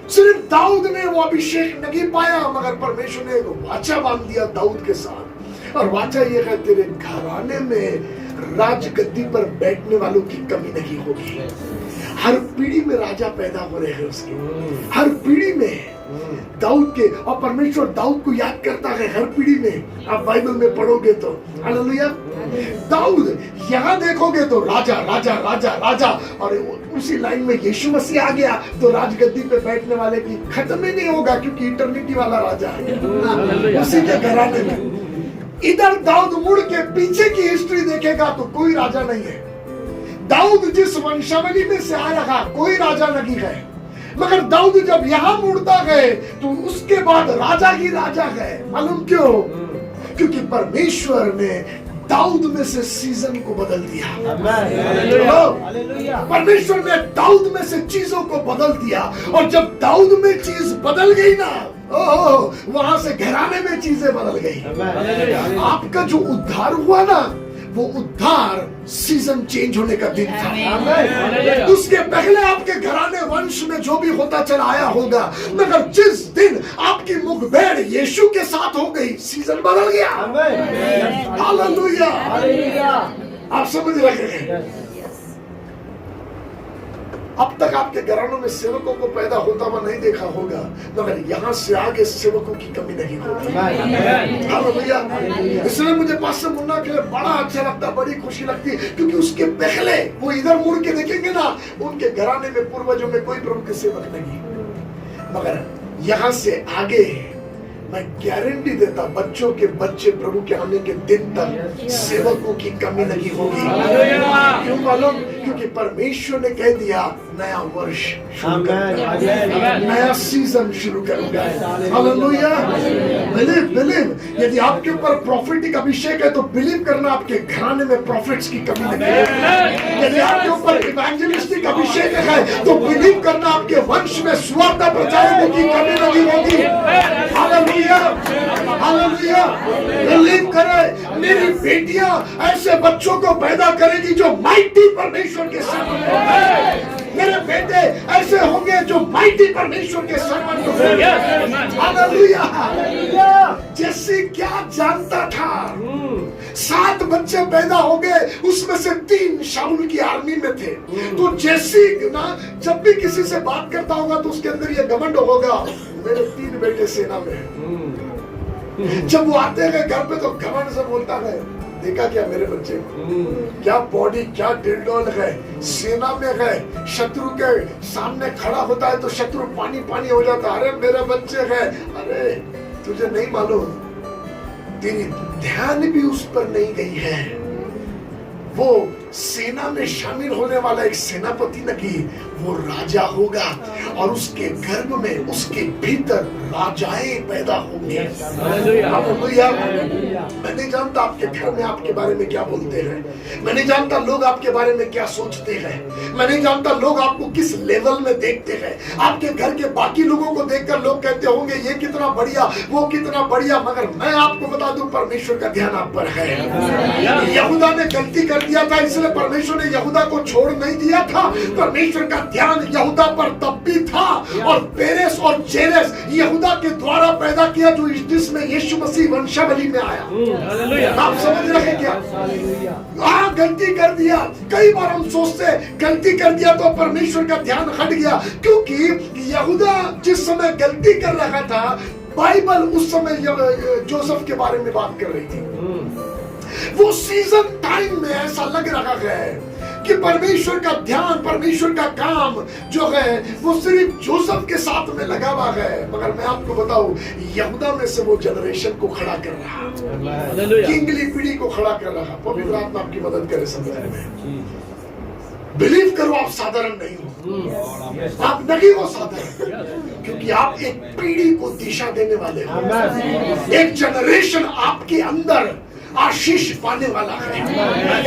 सिर्फ दाऊद ने वो अभिषेक नहीं पाया, मगर परमेश्वर ने एक वाचा बांध दिया दाऊद के साथ। और वाचा ये है, तेरे घराने में राजगद्दी पर बैठने वालों की कमी नहीं होगी। हर पीढ़ी में राजा पैदा हो रहे हैं उसके, हर पीढ़ी में दाऊद के। और परमेश्वर दाऊद को याद करता है हर पीढ़ी में। आप बाइबल में पढ़ोगे तो हालेलुया, दाऊद यहाँ देखोगे तो राजा राजा राजा राजा, और उसी लाइन में यीशु मसीह आ गया तो राजगद्दी पे बैठने वाले की खत्म ही नहीं होगा, क्योंकि इटर्निटी वाला राजा है उसी के घराने में। इधर दाऊद मुड़ के पीछे की हिस्ट्री देखेगा तो कोई राजा नहीं है। दाऊद जिस वंशावली में से आ रहा, कोई राजा नहीं है, मगर दाऊद जब यहाँ मुड़ता गए तो उसके बाद राजा ही राजा है। मालूम क्यों? क्योंकि परमेश्वर ने दाऊद में से सीजन को बदल दिया। परमेश्वर ने दाऊद में से चीजों को बदल दिया, और जब दाऊद में चीज बदल गई ना, वहां से घराने में चीजें बदल गई। आपका जो उद्धार हुआ ना, वो उद्धार सीजन चेंज होने का दिन था। उसके पहले आपके घराने वंश में जो भी होता चला आया होगा, मगर जिस दिन आपकी मुखभेड़ यीशु के साथ हो गई, सीजन बदल गया। हालेलुया। आप समझ रहे हैं? अब तक आपके घरानों में सेवकों को पैदा होता हुआ नहीं देखा होगा, मगर यहाँ से आगे सेवकों की कमी नहीं होगी। हालेलुया। इसलिए मुझे पास्टर मुन्ना के लिए बड़ा अच्छा लगता, बड़ी खुशी लगती, क्योंकि उसके पहले वो इधर मुड़ के देखेंगे ना, उनके घराने में पूर्वजों में कोई प्रभु के सेवक नहीं, मगर यहाँ से आगे मैं गारंटी देता, बच्चों के बच्चे प्रभु के आने के दिन तक सेवकों की कमी नहीं होगी। क्यों मालूम? क्योंकि परमेश्वर ने कह दिया नया वर्ष शुरू करूंगा, नया सीजन शुरू करूंगा। हालेलुया। बिलीव। यदि आपके ऊपर प्रॉफिटिक अभिषेक है तो बिलीव करना, आपके घराने में प्रॉफिट्स की कमी नहीं है। यदि आपके ऊपर इवेंजलिस्टिक अभिषेक है तो बिलीव करना, आपके वंश में सुवार्ता प्रचारकों की कमी नहीं होगी। हालेलुया। हालेलुया। बिलीव करे, मेरी बेटियां ऐसे बच्चों को पैदा करेगी जो माइटी परमेश्वर के सर्वंट, मेरे बेटे ऐसे होंगे जो माइटी परमेश्वर के सर्वंट होंगे। हालेलुया। जैसे क्या जानता था, 7 बच्चे पैदा हो गए, उसमें से 3 शाऊल की आर्मी में थे। तो जैसी ना जब भी किसी से बात करता होगा तो उसके अंदर ये घमंड होगा, मेरे 3 बेटे सेना में हैं। जब वो आते हैं घर पे तो घमंड से बोलता है, देखा क्या मेरे बच्चे, क्या बॉडी, क्या दिलडोल है, सेना में है, शत्रु के सामने खड़ा होता है तो शत्रु पानी पानी हो जाता है। अरे मेरे बच्चे हैं। अरे तुझे नहीं मालूम, तेरी ध्यान भी उस पर नहीं गई है। वो सेना में शामिल होने वाला एक सेनापति नहीं, वो राजा होगा और उसके गर्भ में, उसके भीतर राजाएं पैदा होंगे। हालेलुया। मैं नहीं जानता आपके घर में आपके बारे में क्या बोलते हैं, मैं नहीं जानता लोग आपके बारे में क्या सोचते हैं, मैं नहीं जानता लोग आपको किस लेवल में देखते हैं। आपके घर के बाकी लोगों को देखकर लोग कहते होंगे ये कितना बढ़िया, वो कितना बढ़िया, मगर मैं आपको बता दूं परमेश्वर का ध्यान आप पर है। यहूदा ने गलती कर दिया था, इसलिए परमेश्वर ने यहूदा को छोड़ नहीं दिया था। परमेश्वर का ध्यान यहूदा पर तब भी था, और पेरेस और जेरेस यहूदा के द्वारा पैदा किया, जो जिसमें यीशु मसीह वंशावली में आया। आप समझ रहे क्या? हाँ, गलती कर दिया। कई बार हम सोचते गलती कर दिया तो परमेश्वर का ध्यान हट गया, क्योंकि यहूदा जिस समय गलती कर रहा था, बाइबल उस समय जोसेफ के बारे में बात कर रही थी। वो सीजन टाइम में ऐसा लग रहा है कि परमेश्वर का ध्यान, परमेश्वर का काम जो है वो सिर्फ जोसेफ के साथ में लगा हुआ है। मगर मैं आपको बताऊं, यहूदा में से वो जनरेशन को खड़ा कर रहा, किंगली पीढ़ी को खड़ा कर रहा। पवित्र आत्मा आपकी मदद करे समझने में। बिलीव करो, आप साधारण नहीं हो, आप नहीं हो साधारण, क्योंकि आप एक पीढ़ी को दिशा देने वाले हो। एक जनरेशन आपके अंदर आशीष पाने वाला है।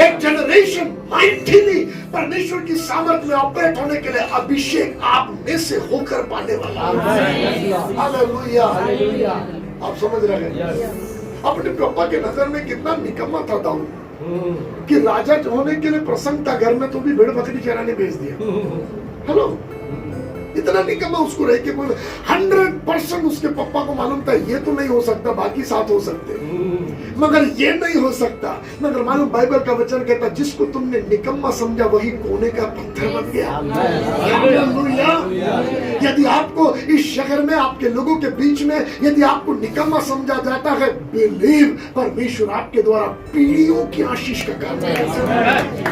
एक जनरेशन माइटिली परमेश्वर की सामर्थ में ऑपरेट होने के लिए अभिषेक आप में से होकर पाने वाला है। हालेलुया। आप समझ रहे हैं? अपने पापा के नजर में कितना निकम्मा था दाऊद, कि राजा होने के लिए प्रसंग था घर में, तो भी भेड़ बकरी चराने भेज दिया। हेलो, इतना निकम्मा उसको रह के कोई 100% उसके पापा को मालूम था ये तो नहीं हो सकता, बाकी 7 हो सकते, मगर ये नहीं हो सकता। मगर मालूम बाइबल का वचन कहता जिसको तुमने निकम्मा समझा वही कोने का पत्थर बन गया। हालेलुया। यदि आपको इस शहर में, आपके लोगों के बीच में यदि आपको निकम्मा समझा जाता है, बिलीव, परमेश्वर आपके द्वारा पीढ़ियों की आशीष का काम करेगा।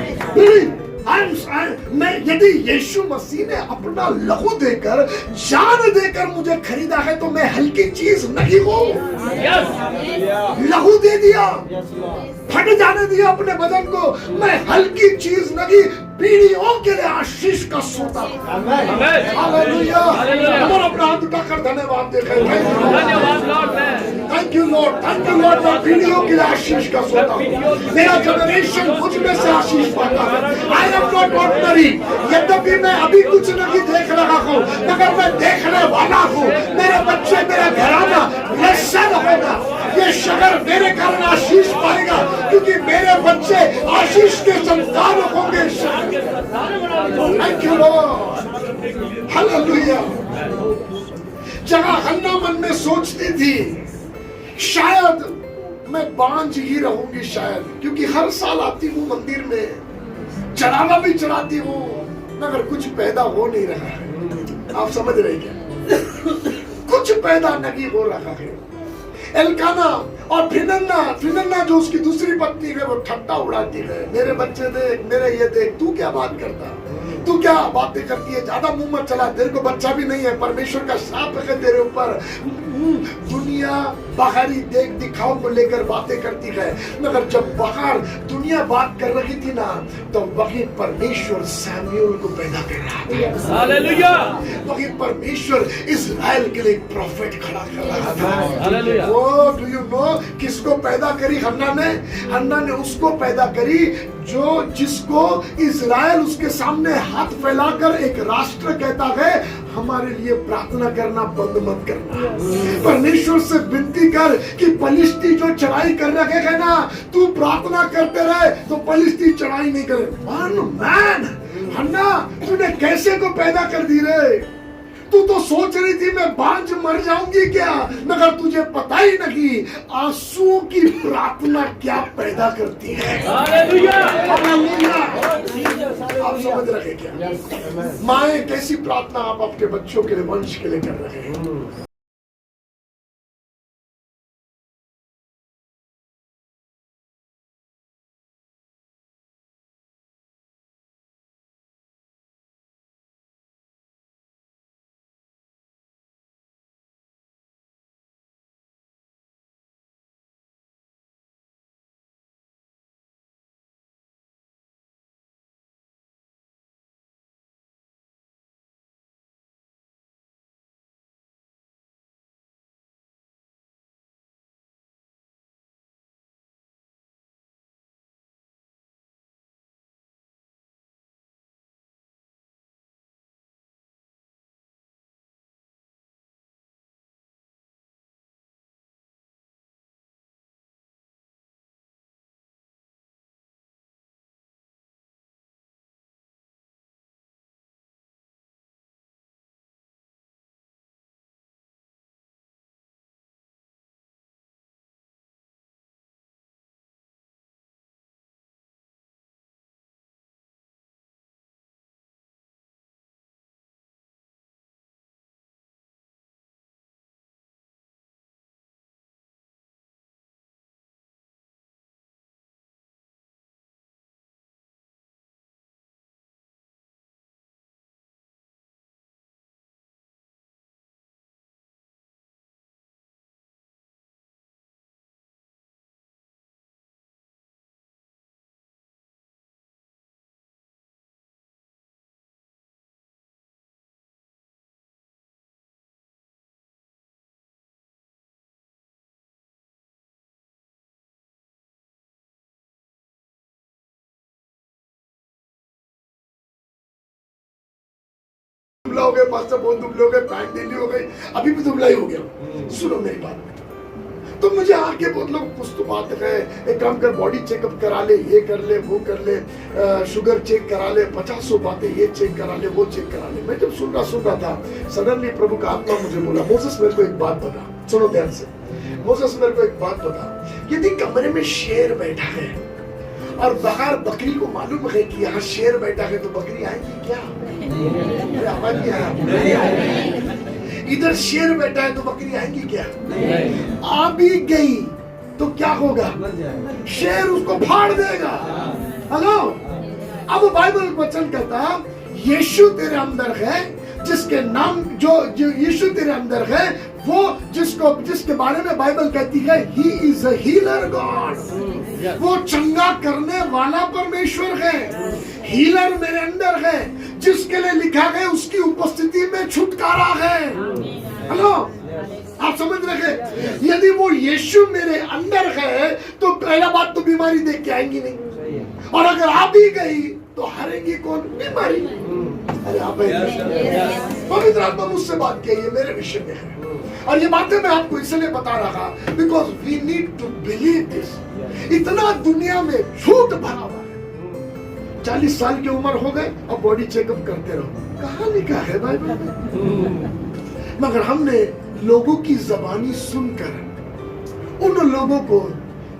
मैं, यदि यीशु मसीह ने अपना लहू देकर, जान देकर मुझे खरीदा है, तो मैं हल्की चीज नहीं हूँ। लहू दे दिया, फट जाने दिया अपने बदन को, मैं हल्की चीज नहीं, पीढ़ियों के लिए आशीष का सोता। हालेलुया। अपना हाथ उठाकर धन्यवाद देखें। Thank you Lord, thank you Lord. मैं पीढ़ियों के लिए आशीष का सोता हूँ। मेरा जनरेशन मुझ में से आशीष पाता है। I am not ordinary. यद्यपि मैं अभी कुछ नहीं देख रहा हूँ, मगर मैं देखने वाला हूँ। मेरे बच्चे, मेरा घराना ब्लेस्ड होगा। ये शहर मेरे कारण आशीष पाएगा, क्योंकि मेरे बच्चे आशीष के संतान होंगे। Thank you Lord. हालेलुया। जहाँ हन्ना मन में सोचती थी शायद मैं बांझ ही रहूंगी, शायद, क्योंकि हर साल आती हूँ मंदिर में, चढ़ावा भी चढ़ाती हूँ, मगर कुछ पैदा हो नहीं रहा है। आप समझ रहे क्या? कुछ पैदा नहीं हो रहा है। एल्काना और फिनन्ना जो उसकी दूसरी पत्नी है, वो ठट्टा उड़ाती है, मेरे बच्चे देख, मेरे ये देख, तू क्या बात करता, तू क्या बातें करती है, ज्यादा मुंह मत चला, तेरे को बच्चा भी नहीं है, परमेश्वर का श्राप है तेरे ऊपर। दुनिया बाहरी देख दिखाव को लेकर बातें करती है, मगर जब बाहर दुनिया बात कर रही थी ना, तो वही परमेश्वर सैमुएल को पैदा कर रहा था। हालेलुया। वही परमेश्वर इस्राएल के लिए प्रॉफिट खड़ा कर रहा था। हालेलुया। वो डू यू नो किसको पैदा करी हन्ना ने? हन्ना ने उसको पैदा करी जिसको इस्राएल उसके सामने हाथ फैलाकर एक राष्ट्र कहता है हमारे लिए प्रार्थना करना बंद मत करना। परमेश्वर से विनती कर कि पलिश्ती जो चढ़ाई कर रखे है ना, तू प्रार्थना करते रहे तो पलिश्ती चढ़ाई नहीं करे। मैन हन्ना, तूने कैसे को पैदा कर दी रे? तू तो सोच रही थी मैं बांझ मर जाऊंगी क्या, मगर तुझे पता ही नहीं आंसुओं की प्रार्थना क्या पैदा करती है। हालेलुया। आप समझ रहे क्या? माए कैसी प्रार्थना आप आपके बच्चों के लिए, वंश के लिए कर रहे हैं। मोटा हो गया, पास्टर बहुत दुबले हो गए, पैंट ढीली हो गई, अभी भी दुबला ही हो गया। सुनो मेरी बात, तो मुझे आके बहुत लोग कुछ तो बात है, एक काम कर, बॉडी चेकअप करा ले, ये कर ले, वो कर ले, शुगर चेक करा ले, 50 बातें, ये चेक करा ले, वो चेक करा ले। मैं जब सुन रहा था, सडनली प्रभु का आत्मा मुझे बोला, मोसेस मेरे को एक बात बता, सुनो ध्यान से, मोसेस मेरे को एक बात बता, यदि कमरे में शेर बैठा है और बाहर बकरी को मालूम है कि यहाँ शेर बैठा है, तो बकरी आएगी क्या? आवाज नहीं आया। इधर शेर बैठा है तो बकरी आएंगी क्या? आ भी गई तो क्या होगा? शेर उसको फाड़ देगा। हेलो, अब बाइबल वचन कहता, यीशु तेरे अंदर है, जिसके नाम जो यीशु तेरे अंदर है, वो जिसके बारे में बाइबल कहती है, he is a healer God, वो चंगा करने वाला परमेश्वर है। हीलर मेरे अंदर है, जिसके लिए लिखा है उसकी उपस्थिति में छुटकारा है। हेलो, आप समझ रहे हैं? यदि वो यीशु मेरे अंदर है तो पहला बात तो बीमारी देख के आएंगी नहीं, और अगर आ भी गई तो हारेगी कौन? बीमारी। अरे आप पवित्र आत्मा मुझसे बात की, ये मेरे विषय में है, और ये बातें मैं आपको इसलिए बता रहा because we need to believe this. इतना दुनिया में झूठ भरा हुआ है। 40 साल की उम्र हो गए, अब बॉडी चेकअप करते रहो, कहाँ लिखा है बाइबल में? मगर हमने लोगों की जबानी सुनकर, उन लोगों को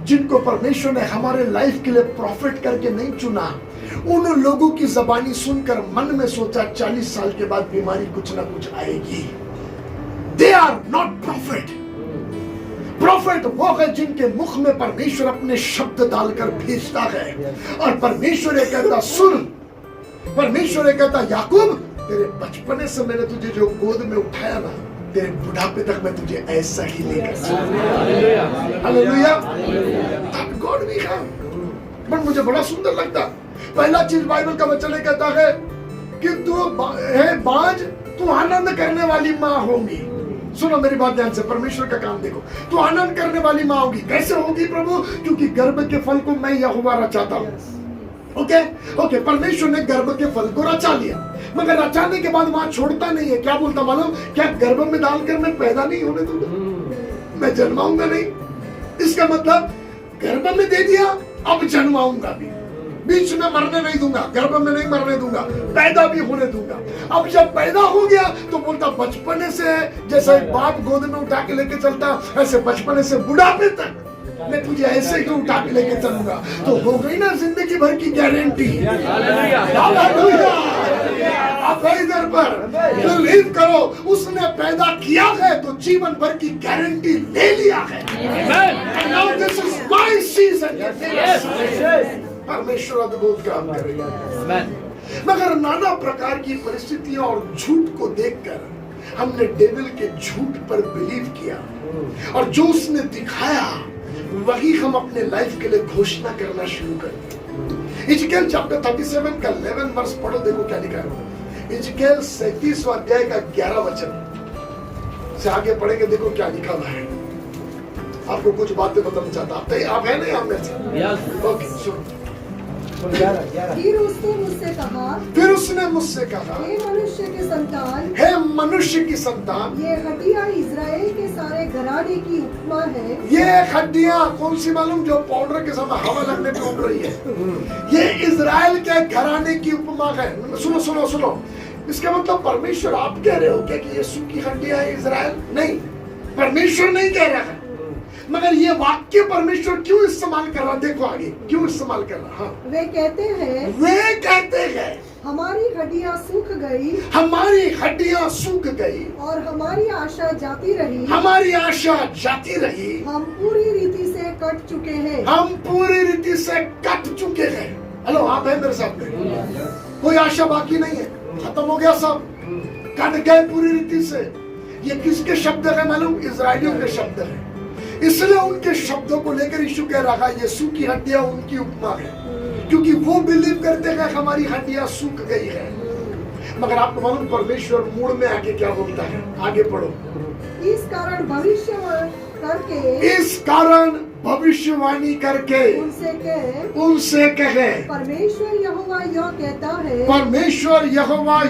जिनको परमेश्वर ने हमारे लाइफ के लिए प्रॉफिट करके नहीं चुना, उन लोगों की जबानी सुनकर मन में सोचा 40 साल के बाद बीमारी कुछ ना कुछ आएगी। They are not prophet. Profit वो है जिनके मुख में परमेश्वर अपने शब्द डालकर भेजता है, और परमेश्वर ये कहता, सुन, परमेश्वर ये कहता, याकूब, तेरे बचपने से मैंने तुझे जो गोद में उठाया ना, तेरे बुढ़ापे तक मैं तुझे ऐसा ही लेकर चलूंगा। Hallelujah. That God we have। पर मुझे बड़ा सुंदर लगता, पहला चीज बाइबल का वचन कहता है कि तू है बाज, तू आनंद करने वाली माँ होगी। सुनो मेरी बात ध्यान से, परमेश्वर का काम देखो, तू आनंद करने वाली माँ होगी। कैसे होगी प्रभु? क्योंकि गर्भ के फल को मैं यहोवा रचाता हूँ। ओके, परमेश्वर ने गर्भ के फल को रचा लिया, मगर रचाने के बाद वहां छोड़ता नहीं है। क्या बोलता मालूम? क्या गर्भ में डालकर मैं पैदा नहीं होने दूंगा, मैं जन्माऊंगा नहीं। इसका मतलब गर्भ में दे दिया, अब जन्माऊंगा भी, बीच में मरने नहीं दूंगा, गर्भ में नहीं मरने दूंगा, पैदा भी होने दूंगा। अब जब पैदा हो गया तो बोलता, बचपने से जैसा एक बाप गोद में उठा के लेके चलता, ऐसे बचपने से बुढ़ापे तक मैं तुझे ऐसे ही उठा के लेके चलूंगा। तो हो गई ना जिंदगी भर की गारंटी। आप इधर पर बिलीव करो, उसने पैदा किया है तो जीवन भर की गारंटी ले लिया है। And now this is my season। परमेश्वर अद्भुत काम करेगा। मगर नाना प्रकार की परिस्थितियों और झूठ को देखकर हमने डेविल के झूठ पर बिलीव किया, और जो उसने दिखाया वही हम अपने लाइफ के लिए घोषणा करना शुरू कर दिया। इजकेल चैप्टर 37 का 11 वर्ष पढ़ो, देखो क्या लिखा है। इजकेल 37 अध्याय का 11 वचन से आगे पढ़ेंगे, देखो क्या लिखा हुआ है। आपको कुछ बातें बताना चाहता, आप है नहीं, आप में से ओके सुनो। फिर उसने मुझसे कहा, हे मनुष्य की संतान, ये हड्डियां इजराइल के सारे घराने की उपमा है। ये हड्डियां कौन सी मालूम? जो पाउडर के समय हवा लगने पे उड़ रही है। ये इजराइल के घराने की उपमा है। सुनो सुनो सुनो, इसका मतलब परमेश्वर आप कह रहे हो क्या कि यीशु की हड्डियां है इजराइल? नहीं, परमेश्वर नहीं कह रहा है, मगर ये वाक्य परमेश्वर क्यों इस्तेमाल कर रहा? देखो आगे क्यों इस्तेमाल कर रहा। हाँ, वे कहते हैं हमारी हड्डियां सूख गई, और हमारी आशा जाती रही, हम पूरी रीति से कट चुके हैं। हेलो, आप है मेरे साथ में? कोई आशा बाकी नहीं है, खत्म हो गया सब, कट गए पूरी रीति से। ये किसके शब्द है मालूम? इजराइलियों के शब्द है। इसलिए उनके शब्दों को लेकर यीशु कह रहा है यीशु की हड्डियां उनकी उपमा है, क्योंकि वो बिलीव करते हैं हमारी हड्डियां सूख गई है। मगर आपको मालूम परमेश्वर मूड में आके क्या बोलता है? आगे पढ़ो। इस कारण भविष्यवाणी करके उनसे कहे, परमेश्वर यहोवा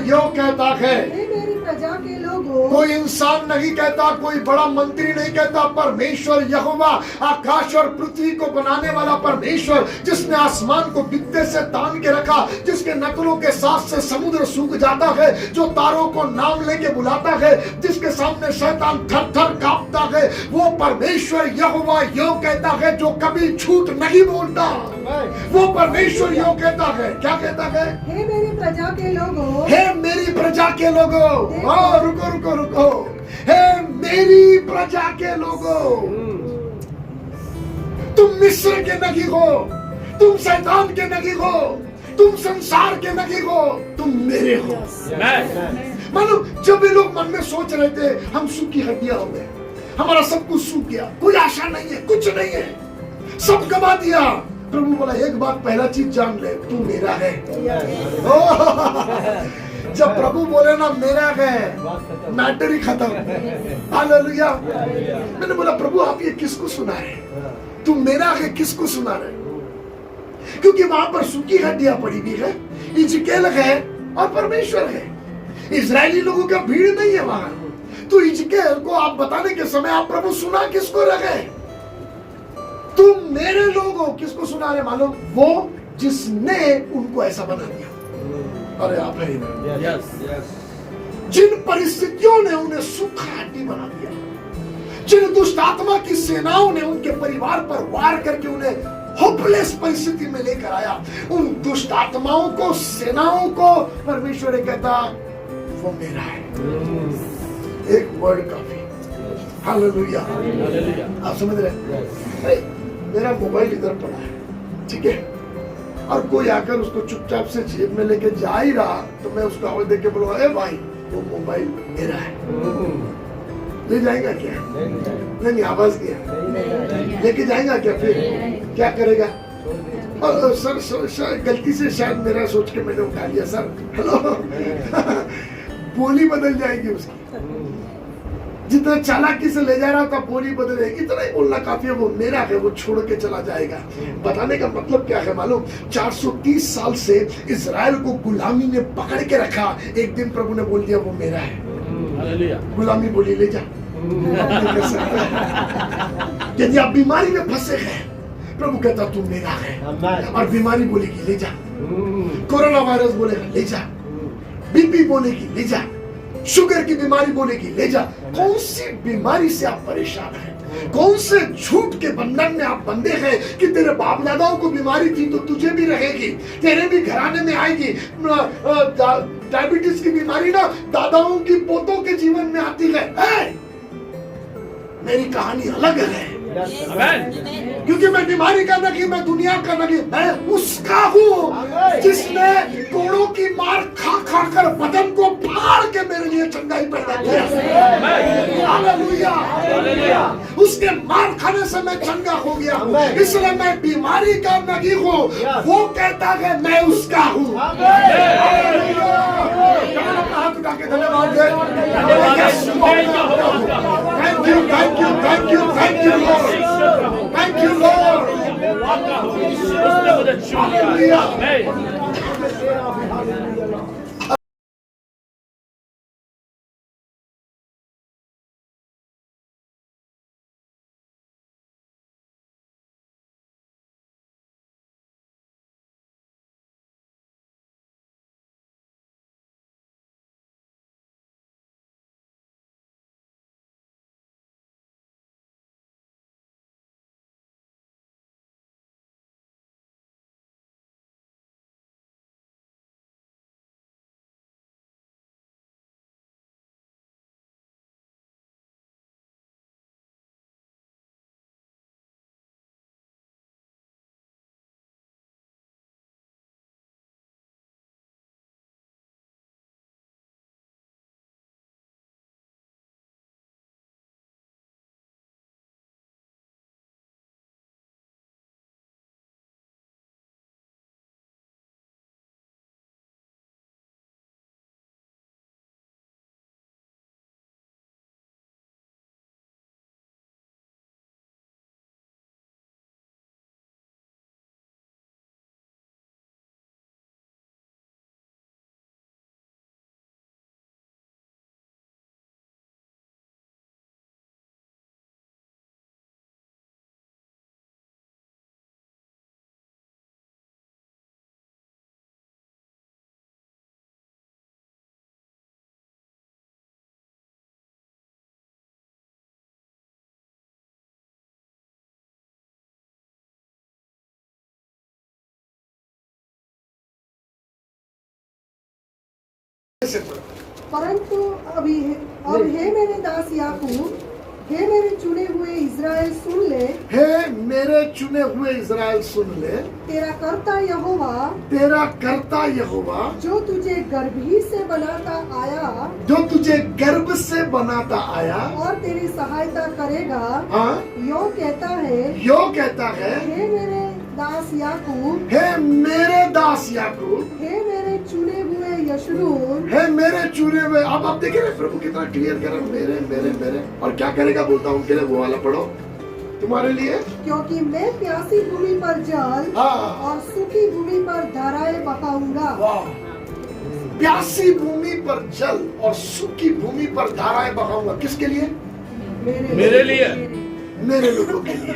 यो कहता है, हे मेरी प्रजा के लोगों, कोई इंसान नहीं कहता, कोई बड़ा मंत्री नहीं कहता, परमेश्वर यहोवा, आकाश और पृथ्वी को बनाने वाला परमेश्वर, जिसने आसमान को बित्ते से तान के रखा, जिसके नकलों के साथ से समुद्र सूख जाता है, जो तारों को नाम लेके बुलाता है, जिसके सामने शैतान थर थर कांपता है, वो परमेश्वर यहोवा यो कहता है, जो कभी झूठ नहीं बोलता। वो परमेश्वर यो कहता है, क्या कहता है? हे मेरी प्रजा के लोगों, हे मेरी प्रजा के लोगों, रुको रुको रुको, हे मेरी प्रजा के लोगों, तुम मिस्र के नहीं हो, तुम शैतान के नहीं हो, तुम संसार के नहीं हो, तुम मेरे हो। मानो जब ये लोग मन में सोच रहे थे हम सूखी हड्डियां हो गए, हमारा सब कुछ सूख गया, कोई आशा नहीं है, कुछ नहीं है, सब गवा दिया, प्रभु बोला एक बात पहला चीज जान ले, तू मेरा है। जब प्रभु बोले ना मेरा है, मैटर ही खत्म। हालेलुया। मैंने बोला प्रभु आप ये किसको सुना रहे, तू मेरा है किसको सुना रहे? क्योंकि वहां पर सूखी हड्डियां पड़ी हुई है, इजकेल है और परमेश्वर है, इजरायली लोगों का भीड़ नहीं है वहां। तो इजकेल को आप बताने के समय आप प्रभु सुना किसको रहे? तुम मेरे लोग हो, किसको सुना रहे मालूम? वो जिसने उनको ऐसा बना दिया। अरे आप है जिन परिस्थितियों ने उन्हें सूखा हड्डी बना दिया, जिन दुष्ट आत्मा की सेनाओं ने उनके परिवार पर वार करके उन्हें होपलेस परिस्थिति में लेकर आया, उन दुष्ट आत्माओं को, सेनाओं को परमेश्वर कहता वो मेरा है। एक वर्ड काफी। हालेलुया। आप समझ रहे हैं? मेरा मोबाइल इधर पड़ा है, ठीक है, और कोई आकर उसको चुपचाप से जेब में लेके जा ही रहा, तो मैं उसको आवाज देके बोलूंगा, ए भाई वो मोबाइल मेरा है, ले जाएगा क्या? नहीं, आवाज दिया, लेके जाएगा क्या? फिर क्या करेगा? और सर गलती से शायद मेरा सोच के मैंने उठा लिया सर, हेलो। बोली बदल जाएगी उसकी, जितना चालाकी से ले जा रहा था बोली बदलेगी, इतना ही बोलना काफी है, वो मेरा है, वो छोड़ के चला जाएगा। बताने का मतलब क्या है मालूम? 430 साल से इजराइल को गुलामी ने पकड़ के रखा, एक दिन प्रभु ने बोल दिया वो मेरा है। गुलामी बोली ले जा। यदि आप बीमारी में फंसे हैं, प्रभु कहता तू मेरा है, और बीमारी बोलेगी ले जा, कोरोना वायरस बोलेगा ले जा, बीपी बोलेगी ले जा, शुगर की बीमारी बोलेगी ले जा। कौन सी बीमारी से आप परेशान हैं? कौन से झूठ के बंधन में आप बंधे हैं कि तेरे बाप दादाओं को बीमारी थी तो तुझे भी रहेगी, तेरे भी घराने में आएगी। डायबिटीज की बीमारी ना दादाओं की पोतों के जीवन में आती है। मेरी कहानी अलग है, क्योंकि मैं बीमारी का नहीं, मैं दुनिया का नहीं, मैं उसका हूँ जिसने कोड़ों की मार खा खा कर बदन को फाड़ के मेरे लिए चंगाई पैदा किया। हालेलुया। उसके मार खाने से मैं चंगा हो गया हूँ, इसलिए मैं बीमारी का नहीं हूँ, वो कहता है मैं उसका हूँ। हाथ उठा के धन्यवाद दे। Thank you, thank you, thank you, thank you Lord, thank you Lord. Hallelujah. ऐसे पढ़ो। परंतु अब हे मेरे दास याकूब, हे मेरे चुने हुए इज़राइल सुन ले, हे मेरे चुने हुए इज़राइल सुन ले, तेरा कर्ता यहोवा, तेरा कर्ता यहोवा जो तुझे गर्भ ही से बनाता आया जो तुझे गर्भ से बनाता आया, और तेरी सहायता करेगा, हाँ, यो कहता है, हे मेरे दास याकूब, हे मेरे दास याकूब, हे मेरे चुने हुए यशूरून, हे मेरे चुने हुए। अब आप देखे ना प्रभु कितना क्लियर कर रहा है, मेरे मेरे मेरे। और क्या करेगा बोलता हूँ उनके लिए, वो वाला पढ़ो तुम्हारे लिए। क्योंकि मैं प्यासी भूमि पर जल हाँ, और सूखी भूमि पर धाराएं बहाऊंगा। वाह, प्यासी भूमि पर जल और सूखी भूमि पर धाराएं बहाऊंगा। किसके लिए? मेरे लिए, मेरे लोगों के लिए।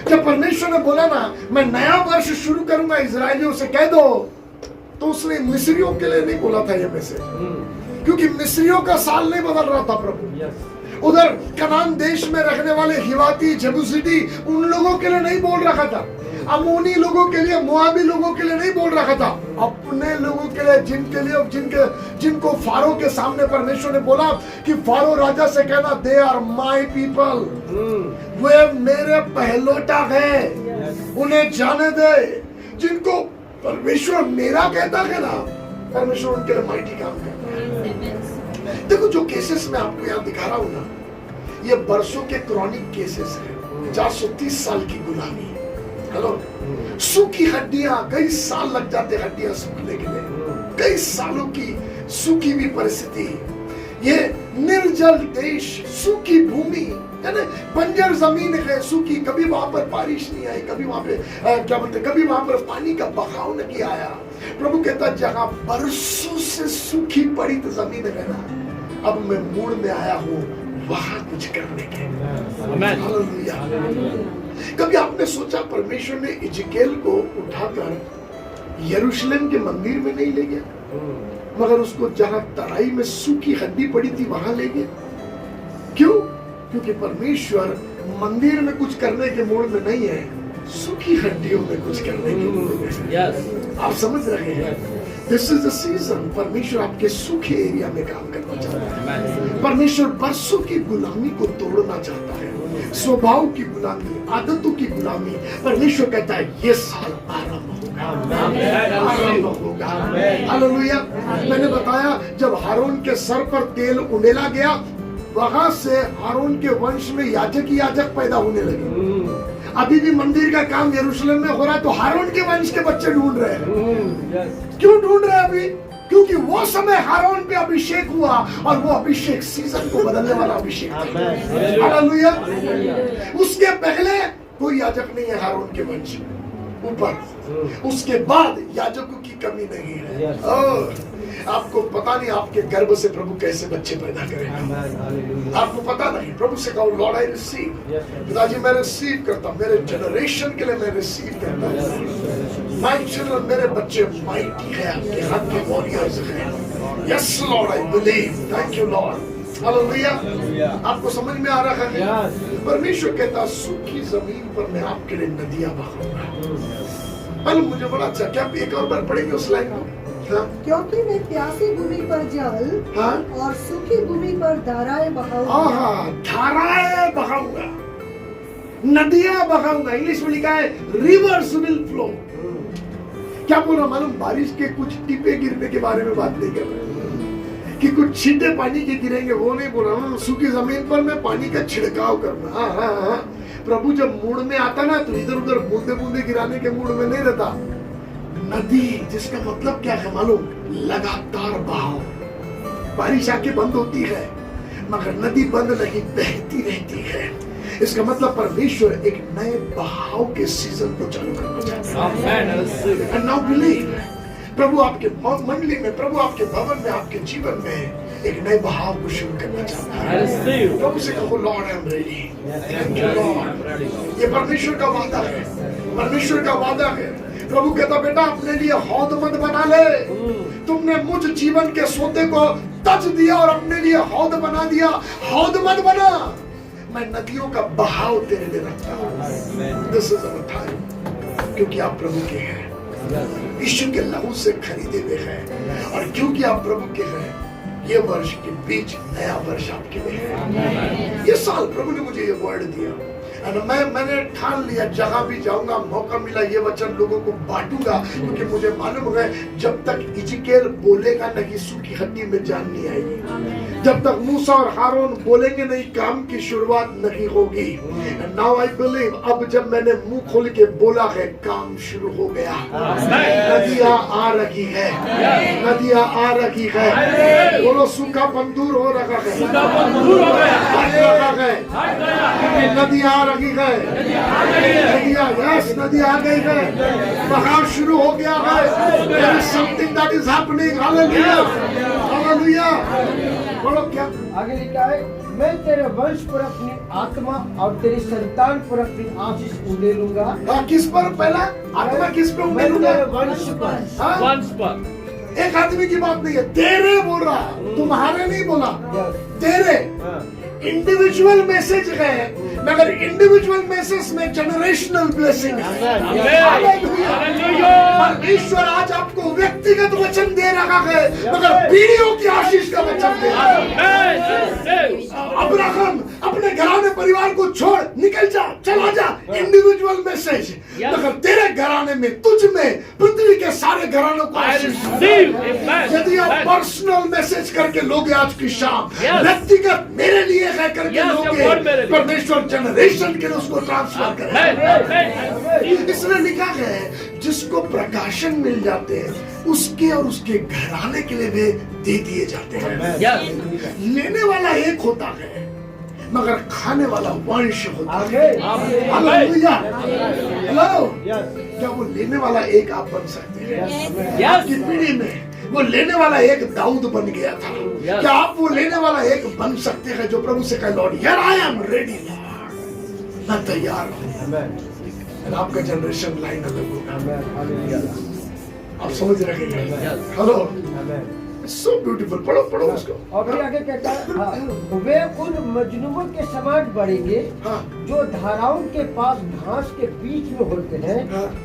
जब परमेश्वर ने बोला ना मैं नया वर्ष शुरू करूंगा इजरायलियों से कह दो, तो उसने मिस्रियों के लिए नहीं बोला था ये मैसेज, क्योंकि मिस्रियों का साल नहीं बदल रहा था प्रभु। उधर कनान देश में रहने वाले हिवाती, जबूसिटी, उन लोगों के लिए नहीं बोल रहा था। अमोनी लोगों के लिए, मोआबी लोगों के लिए नहीं बोल रहा था, अपने लोगों के लिए, जिनके लिए जिनको फारो के सामने परमेश्वर ने बोला कि फारो राजा से कहना दे आर माय पीपल, वे मेरे पहलोटा है, उन्हें जाने दे। जिनको परमेश्वर मेरा कहता है ना, परमेश्वर उनके लिए माइटी काम करता है। देखो जो केसेस मैं आपको यहाँ दिखा रहा हूँ ना, ये बरसों के क्रॉनिक केसेस है। 430 साल की गुलामी, हेलो, सूखी हड्डियां, कई साल लग जाते हड्डियां सूखने के लिए, कई सालों की सूखी हुई परिस्थिति, ये निर्जल देश, सूखी भूमि, बंजर जमीन है, सूखी, कभी वहां पर बारिश नहीं आई, कभी वहां पे क्या बोलते, कभी वहां पर पानी का बहाव नहीं आया। प्रभु कहता जहां बरसों से सूखी पड़ी तो जमीन है ना, अब मैं मूड में आया हूँ वहां कुछ करने के। हालेलुया। कभी आपने सोचा परमेश्वर ने इजकेल को उठाकर यरूशलेम के मंदिर में नहीं ले गया, मगर उसको जहां तराई में सूखी हड्डी पड़ी थी वहां ले गया? क्यों? क्योंकि परमेश्वर मंदिर में कुछ करने के मूड में नहीं है, सूखी हड्डियों में कुछ करने के मूड में है। आप समझ रहे हैं? This is the season. परमेश्वर आपके सूखे एरिया में काम करना चाहता है। परमेश्वर बरसों की गुलामी को तोड़ना चाहता है, स्वभाव की गुलामी, आदतों की गुलामी। परमेश्वर कहता है ये साल आरंभ होगा। हालेलुया। मैंने बताया जब हारून के सर पर तेल उंडेला गया, वहां से हारून के वंश में याजक ही याजक पैदा होने लगे। अभी भी मंदिर का काम यरूशलेम में हो रहा है, तो हारून के वंश के बच्चे ढूंढ रहे हैं। क्यों ढूंढ रहे हैं अभी? क्योंकि वो समय हारून पे अभिषेक हुआ, और वो अभिषेक सीजन को बदलने वाला अभिषेक था। हालेलुया। उसके पहले कोई याजक नहीं है हारून के वंश में ऊपर, उसके बाद याजकों की कमी नहीं है। आपको पता नहीं आपके गर्भ से प्रभु कैसे बच्चे पैदा करेगा, आपको पता नहीं। प्रभु से कहो लॉर्ड आई रिसीव, पिताजी मैं रिसीव करता हूँ, मेरे जनरेशन के लिए मैं रिसीव करता हूँ। माय चिल्ड्रन, मेरे बच्चे माइटी है, आपके हाथ के वॉरियर्स हैं। Yes Lord I believe, thank you Lord. Hallelujah. आपको समझ में आ रहा है? परमेश्वर कहता सूखी जमीन पर मैं आपके लिए नदियां बहाऊंगा। मुझे बड़ा अच्छा, क्या एक और बार पढ़ेंगे उस लाइन को? हाँ? क्योंकि मैं प्यासी भूमि पर जल, हाँ? और सूखी भूमि पर धाराएं बहाऊंगा। धाराएं बहाऊंगा, नदियां बहाऊंगा। इंग्लिश में लिखा है रिवर्स विल फ्लो। क्या बोला मालूम? बारिश के कुछ टीपे गिरने के बारे में बात नहीं कर रहे कि कुछ छींटे पानी के गिरेंगे, वो नहीं बोल रहा। सूखी जमीन पर मैं पानी का छिड़काव करना। हाँ। प्रभु जब मूड में आता ना, तो इधर उधर बूंदे बूंदे गिराने के मूड में नहीं रहता। नदी, जिसका मतलब क्या है मालूम? लगातार बहाव। बारिश आके बंद होती है, मगर नदी बंद नहीं, बहती रहती है। इसका मतलब परमेश्वर एक नए बहाव के सीजन को चालू करना चाहता है। And now believe, प्रभु आपके मंडली में, प्रभु आपके भवन में, आपके जीवन में एक नए बहाव को शुरू करना चाहता है। प्रभु से कहो Lord I am ready, thank you Lord. ये परमेश्वर का वादा है, परमेश्वर का वादा है। प्रभु कहता बेटा अपने लिए हौद मत बना ले। तुमने मुझ जीवन के सोते को तज दिया और अपने लिए हौद बना दिया। हौद मत बना, मैं नदियों का बहाव तेरे लिए रखता हूँ। दिस इज आवर टाइम, क्योंकि आप प्रभु के हैं। यीशु के लहू से खरीदे हुए हैं। और क्योंकि आप प्रभु के हैं, ये वर्ष के बीच नया वर्ष आपके लिए है। ये साल प्रभु ने मुझे ये वर्ड दिया और मैंने ठान लिया, जहां भी जाऊंगा मौका मिला ये वचन लोगों को बांटूंगा, क्योंकि मुझे मालूम है जब तक इजकेल बोलेगा न यीशु की हड्डी में जान नहीं आएगी, जब तक मूसा और हारून बोलेंगे नहीं काम की शुरुआत नहीं होगी। नाउ आई बिलीव, अब जब मैंने मुंह खोल के बोला है काम शुरू हो गया। नदियां आ रही है, नदियां आ रही है। बोलो सूखापन दूर हो रहा है, हट रहा है, नदियां आ रही है, नदियां, यस नदियां आ गई है, बहाव शुरू हो गया है। There is something that is happening, hallelujah, hallelujah. बोलो क्या आगे लिखा है, मैं तेरे वंश पर अपनी आत्मा और तेरी संतान पर अपनी आशीष उड़ेलूंगा। किस पर? पहला आत्मा किस पे उड़ेलूंगा? वंश पर। हाँ? वंश पर। एक आदमी की बात नहीं है, तेरे बोल रहा, तुम्हारे नहीं बोला, तेरे। इंडिविजुअल मैसेज है, मगर इंडिविजुअल मैसेज में जनरेशनल ब्लेसिंग है। परमेश्वर आज आपको व्यक्तिगत वचन दे रहा है, मगर पीढ़ियों की आशीष का वचन दे रहा है। अब्राहम अपने घराने परिवार को छोड़ निकल जा, चला जा, इंडिविजुअल मैसेज, मगर तेरे घराने में, तुझ में, पृथ्वी के सारे घरानों को आशीष। यदि आप पर्सनल मैसेज करके लोगे आज की शाम, व्यक्तिगत मेरे लिए है करके लोगे, परमेश्वर जनरेशन के लिए उसको ट्रांसफर करेगा। इसने लिखा है जिसको प्रकाशन मिल जाते हैं उसके और उसके घराने के लिए भी दे दिए जाते हैं। लेने वाला एक होता है मगर खाने वाला वंश होता है। हालेलुया। हेलो, क्या वो लेने वाला एक आप बन सकते हैं? आपकी पीढ़ी में वो लेने वाला एक दाऊद बन गया था। क्या आप वो लेने वाला एक बन सकते हैं जो प्रभु से कहे, Lord here I am ready, Lord मैं तैयार हूँ। आपका जनरेशन लाइन अलग होगा, आप समझ रहे हैं? Hello, so beautiful. पढ़ो पढ़ो उसको। और फिर आगे कहता है, हाँ, वे उन मजनुओं के समान बढ़ेंगे जो धाराओं के पास घास के बीच में होते हैं।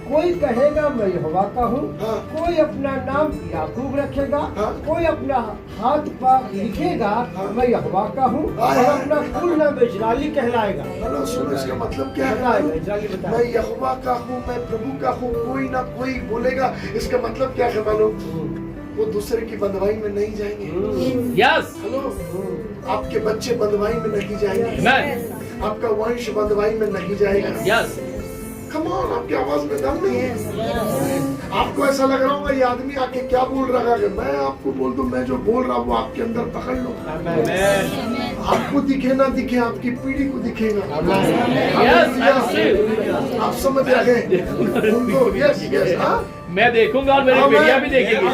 कोई कहेगा मैं यहोवा का हूँ, कोई अपना नाम याकूब रखेगा, कोई अपना हाथ पर लिखेगा मैं यहोवा का हूँ, और अपना कुल नाम इजराइली कहलाएगा। हेलो, सुनो इसका मतलब क्या है? मैं यहोवा का हूँ, मैं प्रभु का हूँ, कोई ना कोई बोलेगा। इसका मतलब क्या है मालूम? वो दूसरे की बंधुआई में नहीं जाएंगे। यस। हेलो, आपके बच्चे बंधुआई में नहीं जाएंगे, आपका वंश बंधुआई में नहीं जाएगा। यस। कम ऑन, आपकी आवाज में दम नहीं है। आपको ऐसा लग रहा होगा ये आदमी आके क्या बोल रहा है। मैं आपको बोल दूं, मैं जो बोल रहा हूँ वो आपके अंदर पकड़ लो। आपको दिखे ना दिखे, आपकी पीढ़ी को दिखेगा। आप समझ रहे हैं? Yes yes. मैं देखूंगा और मेरी पीढ़ियां भी देखेंगी।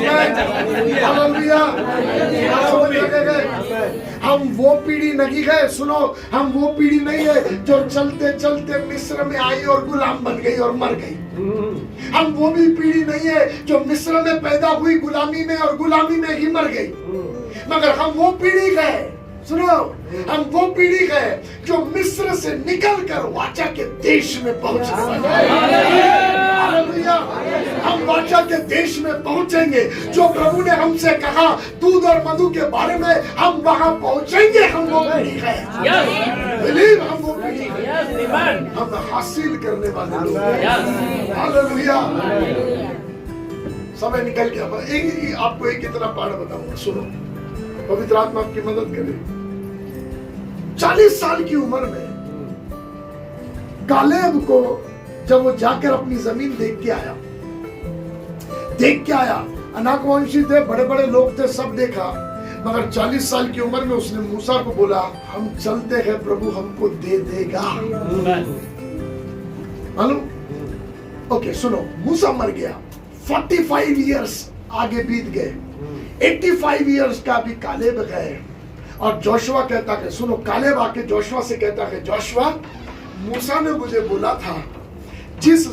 हम वो पीढ़ी नहीं है, सुनो, हम वो पीढ़ी नहीं है जो चलते चलते मिस्र में आई और गुलाम बन गई और मर गई। हम वो भी पीढ़ी नहीं है जो मिस्र में पैदा हुई गुलामी में और गुलामी में ही मर गई, मगर हम वो पीढ़ी है, सुनो, हम वो पीढ़ी है जो मिस्र से निकलकर वाचा के देश में पहुंचने वाले हैं। हम वाचा के देश में पहुंचेंगे। जो प्रभु ने हमसे कहा दूध और मधु के बारे में, हम वहां पहुंचेंगे। हम वो पीढ़ी है, हम वो पीढ़ी है, हम हासिल करने वाले लोग हैं। हालेलुया। समय निकल गया। आपको एक इतना पाठ बताऊंगा, सुनो, पवित्र आत्मा आपकी मदद करे। 40 साल की उम्र में कालेब को जब वो जाकर अपनी जमीन देख के आया, अनाकवंशी थे, बड़े बड़े लोग थे, सब देखा, मगर 40 साल की उम्र में उसने मूसा को बोला, हम चलते हैं, प्रभु हमको दे देगा। मालूम? ओके, सुनो, मूसा मर गया, 45 इयर्स आगे बीत गए, 85 इयर्स का भी कालेब है। और जोशुआ कहता है, सुनो, कालेब आके जोशुआ से कहता है, जोशुआ, मूसा ने मुझे बोला था जिस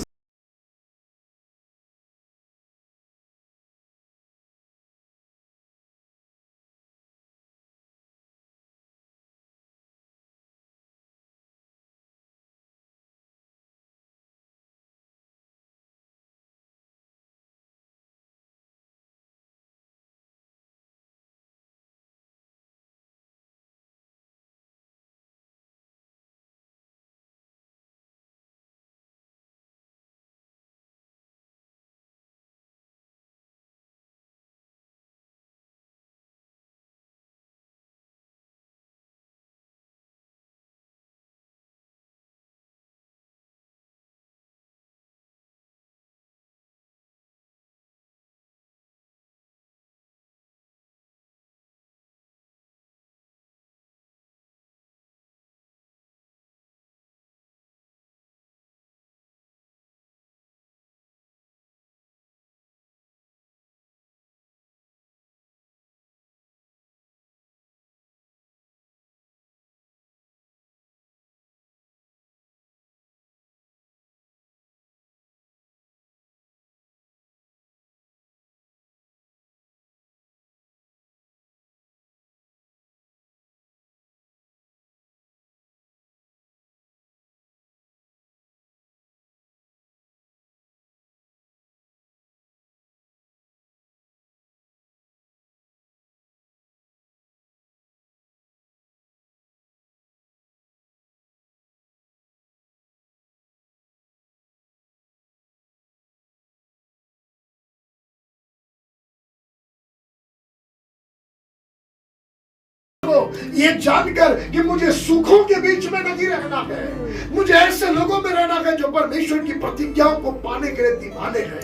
ये जानकर कि मुझे सुखों के बीच में नहीं रहना है, मुझे ऐसे लोगों में रहना है जो परमेश्वर की प्रतिज्ञाओं को पाने के लिए दीवाने हैं।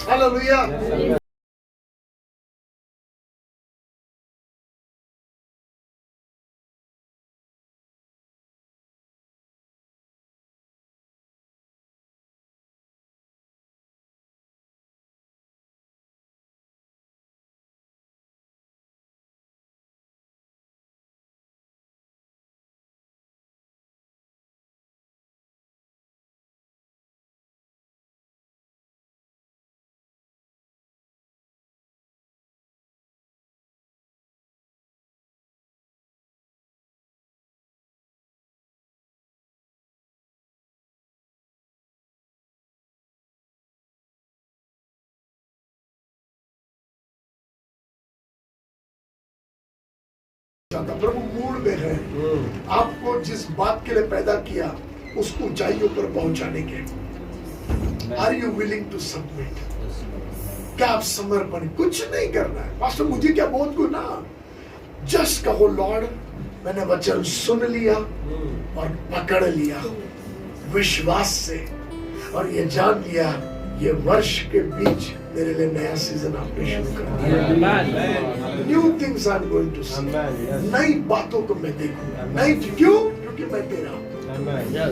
हालेलुया। प्रभु मूड में है आपको जिस बात के लिए पैदा किया उस ऊंचाइयों पर पहुंचाने के। Are you willing to submit? क्या आप समर्पण? कुछ नहीं करना है पास्टर, मुझे क्या बोल दो ना, जस्ट कहो लॉर्ड मैंने वचन सुन लिया और पकड़ लिया विश्वास से, और ये जान लिया ये वर्ष के बीच मेरे लिए नया सीजन आपने शुरू कर दिया। New things I am going to see, नई बातों को मैं देखूंगा। नई क्यों? क्योंकि मैं तेरा हूं,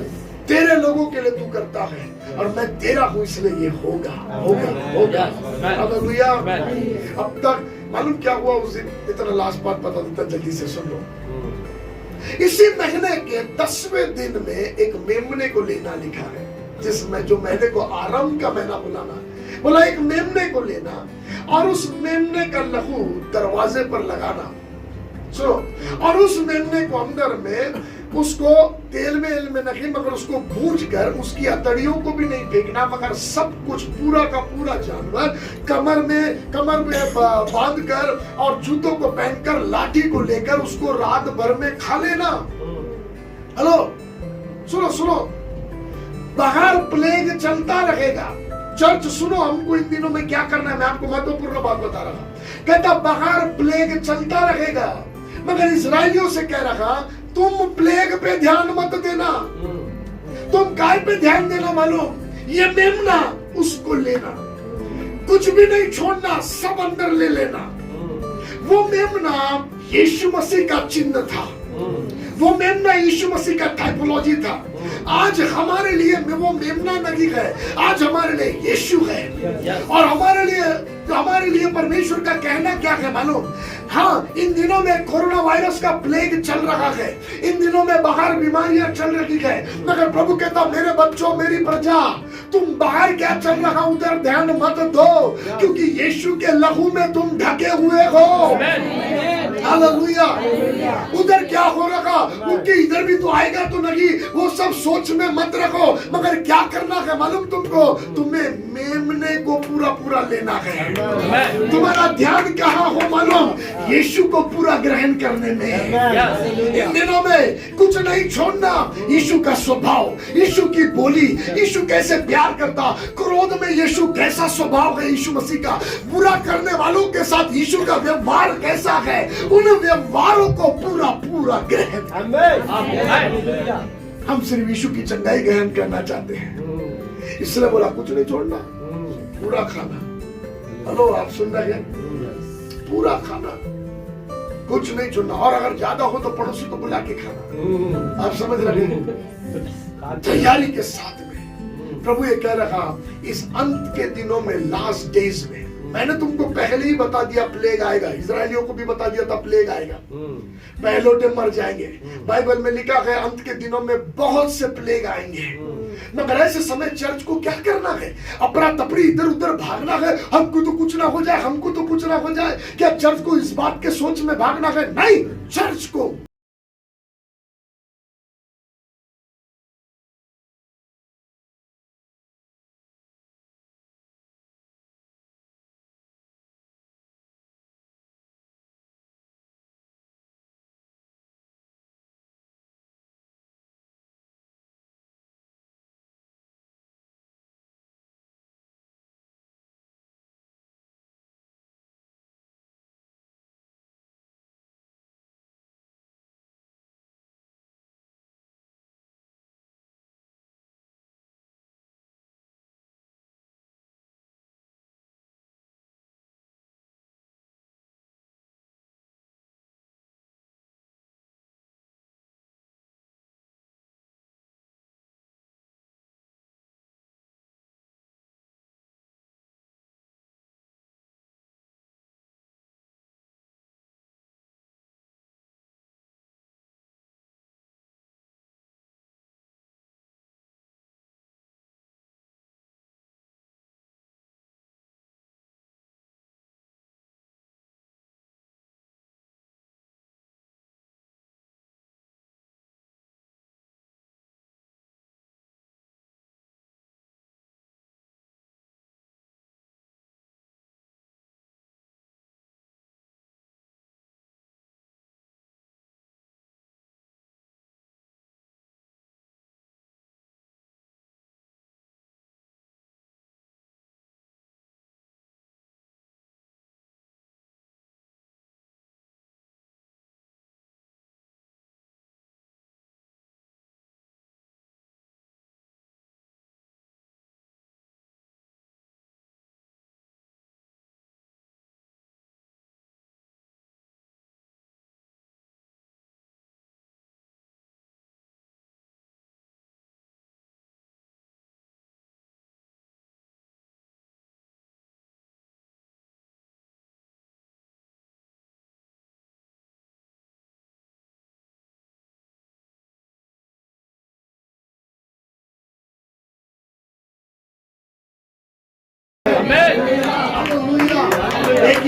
तेरे लोगों के लिए तू करता है और मैं तेरा हूं, इसलिए ये होगा होगा होगा। हालेलुया। अब तक मालूम क्या हुआ उस दिन? इतना लास्ट बात बता देता, जल्दी से सुन लो। इसी महीने के 10वें दिन में एक मेमने को लेना लिखा है, जिसमें जो महीने को आरंभ का महीना बुलाना, बोला एक मेमने को लेना और उस मेमने का लहू दरवाजे पर लगाना। सुनो, और उस मेमने को अंदर में उसको तेल में नहीं, मगर उसको भूज कर उसकी अतड़ियों को भी नहीं फेंकना, मगर सब कुछ पूरा का पूरा जानवर कमर में बांध कर और जूतों को पहनकर लाठी को लेकर उसको रात भर में खा लेना। हेलो सुनो, बाहर प्लेग चलता रहेगा। चर्च सुनो, हमको इन दिनों में क्या करना है, मैं आपको महत्वपूर्ण बात बता रहा हूं। कहता बाहर प्लेग चलता रहेगा, मगर इस्राएलियों से कह रहा तुम प्लेग पे ध्यान मत देना। तुम काय पे ध्यान देना मालूम? ये मेमना, उसको लेना, कुछ भी नहीं छोड़ना, सब अंदर ले लेना। वो मेमना यीशु मसीह का चिन्ह था, वो मेमना यीशु मसीह का टाइपोलॉजी था। आज हमारे लिए वो मेमना नहीं है, आज हमारे लिए यीशु है। और हमारे लिए परमेश्वर का कहना क्या है मालूम? हाँ, इन दिनों में कोरोना वायरस का प्लेग चल रहा है, इन दिनों में बाहर बीमारियां चल रही है, मगर प्रभु कहता मेरे बच्चों, मेरी प्रजा, तुम बाहर क्या चल रहा उधर ध्यान मत दो, क्योंकि यीशु के लहू में तुम ढके हुए हो। हालेलुया। उधर क्या हो रहा, उनके इधर भी तो आएगा तो नहीं, वो सब सोच में मत रखो, मगर क्या करना है मालूम तुमको? तुम्हें मेमने को पूरा लेना है। तुम्हारा ध्यान कहाँ हो मालूम? यीशु को पूरा ग्रहण करने में। इन दिनों में कुछ नहीं छोड़ना। यीशु का स्वभाव, यीशु की बोली, यीशु कैसे प्यार करता, क्रोध में यीशु कैसा स्वभाव है यीशु मसीह का, बुरा करने वालों के साथ यीशु का व्यवहार कैसा है, उन व्यवहारों को पूरा ग्रहण। हम सिर्फ यीशु की चंगाई ग्रहण करना चाहते हैं, इसलिए बोला कुछ नहीं छोड़ना, पूरा खाना। हेलो, आप सुन रहे हैं? पूरा खाना, कुछ नहीं छोड़ना, और अगर ज्यादा हो तो पड़ोसी को बुला के खाना। आप समझ रहे हैं? तैयारी के साथ में प्रभु ये कह रहा, इस अंत के दिनों में, लास्ट डेज में, मैंने तुमको पहले ही बता दिया प्लेग आएगा, इजरायलियों को भी बता दिया था प्लेग आएगा, पहलोटे मर जाएंगे। बाइबल में लिखा है अंत के दिनों में बहुत से प्लेग आएंगे, मगर ऐसे समय चर्च को क्या करना है? अपना तपड़ी इधर उधर भागना है, हमको तो कुछ ना हो जाए, हमको तो कुछ ना हो जाए। क्या चर्च को इस बात के सोच में भागना है? नहीं, चर्च को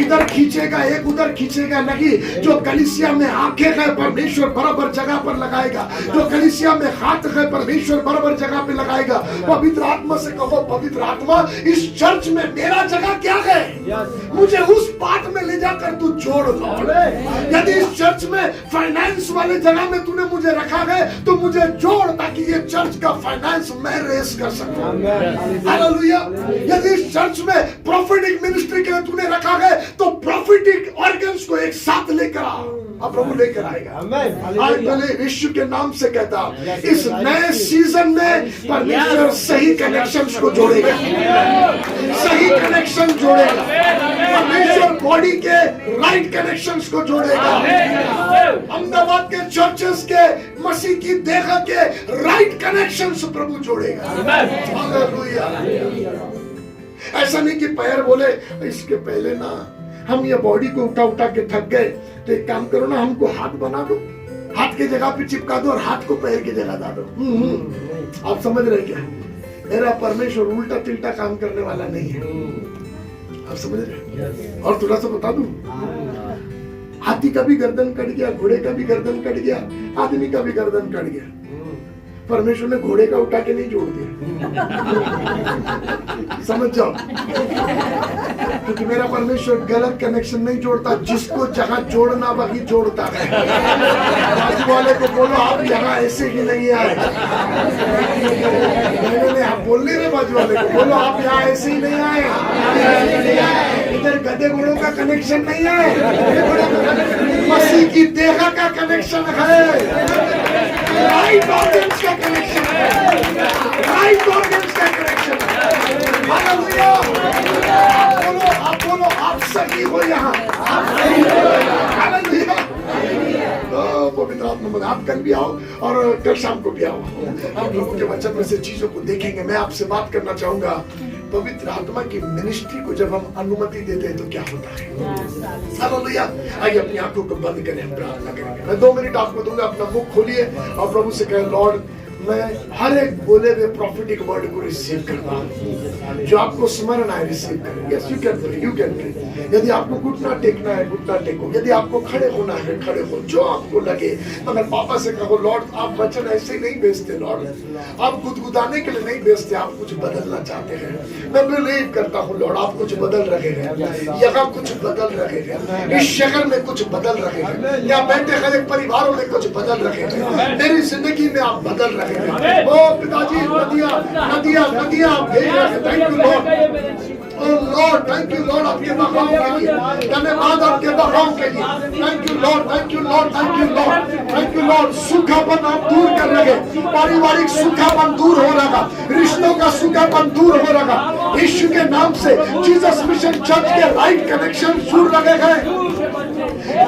इधर खींचेगा, एक उधर खींचेगा नहीं। जो कलीसिया में आंखें है परमेश्वर बराबर जगह पर लगाएगा, जो कलीसिया में हाथ है परमेश्वर बराबर जगह पे लगाएगा। पवित्र आत्मा से कहो, पवित्र आत्मा इस चर्च में मेरा जगह क्या है, मुझे उस पार्ट में ले जाकर तू जोड़ लॉर्ड। यदि इस चर्च में फाइनेंस वाले जगह में तूने मुझे रखा है तो मुझे जोड़, ताकि ये चर्च का फाइनेंस मैं रेस कर सकूं। हालेलुया। यदि इस चर्च में प्रोफेटिक मिनिस्ट्री के लिए तूने रखा है तो प्रोफेटिक ऑर्गन्स को एक साथ लेकर आ, अब प्रभु लेकर आएगा। आज पहले विश्व के नाम से कहता, इस नए सीजन में परमेश्वर सही कनेक्शंस को जोड़ेगा, सही कनेक्शन जोड़ेगा। परमेश्वर बॉडी के राइट कनेक्शंस को जोड़ेगा। अहमदाबाद के चर्चेस के मसीह की देह के राइट कनेक्शंस प्रभु जोड़ेगा। हालेलुया। ऐसा नहीं कि पैर बोले इसके पहले ना हम ये बॉडी को उठा उठा के थक गए, तो एक काम करो ना, हमको हाथ बना दो, हाथ की जगह पे चिपका दो और हाथ को पैर की जगह डाल दो। आप समझ रहे क्या? मेरा परमेश्वर उल्टा तिल्टा काम करने वाला नहीं है। आप समझ रहे? और थोड़ा सा बता दूं, हाथी का भी गर्दन कट गया, घोड़े का भी गर्दन कट गया, आदमी का भी गर्दन कट गया। परमेश्वर ने घोड़े का उठा के नहीं जोड़ दिया। समझ जाओ, क्योंकि मेरा परमेश्वर गलत कनेक्शन नहीं जोड़ता, जिसको जहां जोड़ना वही जोड़ता है। बाजू वाले को बोलो आप यहाँ ऐसे ही नहीं आए। नहीं, आप बोल नहीं रहे, बाजू वाले को बोलो आप यहाँ ऐसे ही नहीं आए। इधर गधे घोड़ों का कनेक्शन नहीं है, मसीह की देह का कनेक्शन है, राइट ऑर्गन्स का कनेक्शन है, राइट ऑर्गन्स का कनेक्शन है। हालेलुया। आप बोलो आप सही हो यहाँ। हालेलुया। पवित्र आत्मा, आप कल भी आओ और कल शाम को भी आओ। आप प्रभु के वचन में से चीजों को देखेंगे। मैं आपसे बात करना चाहूंगा, पवित्र आत्मा की मिनिस्ट्री को जब हम अनुमति देते हैं तो क्या होता है। हालेलुया। आइए अपनी आंखों को बंद करें, हम प्रार्थना करेंगे। मैं 2 मिनट आपको दूंगा, अपना मुख खोलिए और प्रभु से कहें, लॉर्ड मैं हर एक बोले हुए प्रॉफिटिक वर्ड को रिसीव करता हूँ, जो आपको स्मरण आए रिसीव करें। Yes, you can pray, you can pray. यदि आपको घुटना टेकना है घुटना टेको, यदि आपको खड़े होना है खड़े हो, जो आपको लगे। मगर पापा से कहो, लॉर्ड आप वचन ऐसे ही नहीं भेजते, लॉर्ड आप गुदगुदाने के लिए नहीं भेजते, आप कुछ बदलना चाहते हैं। मैं बिलीव करता हूँ लॉर्ड आप कुछ बदल रहे हैं, यहाँ कुछ बदल रहे हैं, इस शहर में कुछ बदल रहे हैं, यहाँ बैठे हुए परिवारों में कुछ बदल रहे हैं, मेरी जिंदगी में आप बदल रहे हैं। ओ पिताजी, नदियाँ नदियाँ नदियाँ भेज रहे हैं। Thank you Lord. O Lord, thank you Lord आपके बखाव के लिए, धन्यवाद आपके बखाव के लिए। Thank you Lord, thank you Lord, thank you Lord, thank you Lord. सूखापन आप दूर कर रहे, पारिवारिक सूखापन दूर हो रहा, रिश्तों का सूखापन दूर हो रहा। यीशु के नाम से जीसस मिशन चर्च के राइट कनेक्शन जुड़ रहे हैं,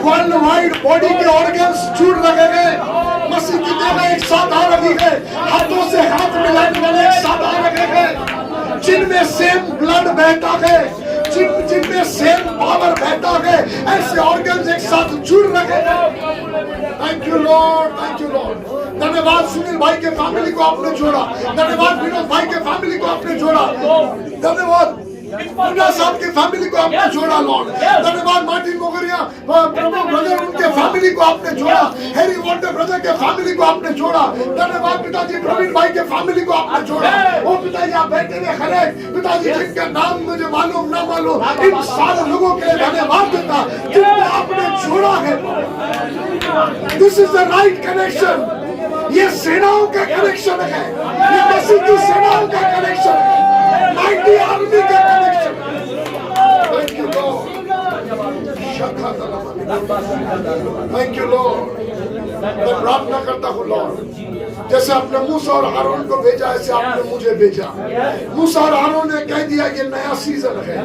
वर्ल्ड वाइड बॉडी के ऑर्गन्स जुड़ रहे हैं। मसीह की देह एक साथ आ रही है, हाथों से हाथ मिलाने वाले एक साथ आ रहे हैं, जिनमें सेम ब्लड बहता है, जिनमें सेम पावर बहता है, ऐसे ऑर्गन्स एक साथ जुड़ रहे हैं। Thank you Lord, thank you Lord. धन्यवाद सुनील भाई के फैमिली को आपने जोड़ा, धन्यवाद विनोद भाई के फैमिली को आपने जोड़ा, धन्यवाद मुन्ना साहब के फैमिली को आपने जोड़ा लॉर्ड, धन्यवाद मार्टिन मोगरिया प्रभु ब्रदर उनके फैमिली को आपने जोड़ा, हैरी वॉल्टर ब्रदर के फैमिली को आपने जोड़ा, धन्यवाद पिताजी प्रवीण भाई के फैमिली को आपने जोड़ा। ओ पिताजी आप बैठे हुए खड़े, पिताजी जिनका नाम मुझे मालूम ना मालूम, इन सारे लोगों के लिए धन्यवाद देता जिनको आपने जोड़ा है। This is the right connection. ये सेनाओं का कनेक्शन है, ये मसीह की सेनाओं का कनेक्शन है, माइटी आर्मी का connection. Thank you Lord, thank you Lord. मैं प्रार्थना करता हूँ लॉर्ड, जैसे आपने मूसा और हारून को भेजा ऐसे आपने मुझे भेजा। मूसा और हारून ने कह दिया ये नया सीजन है,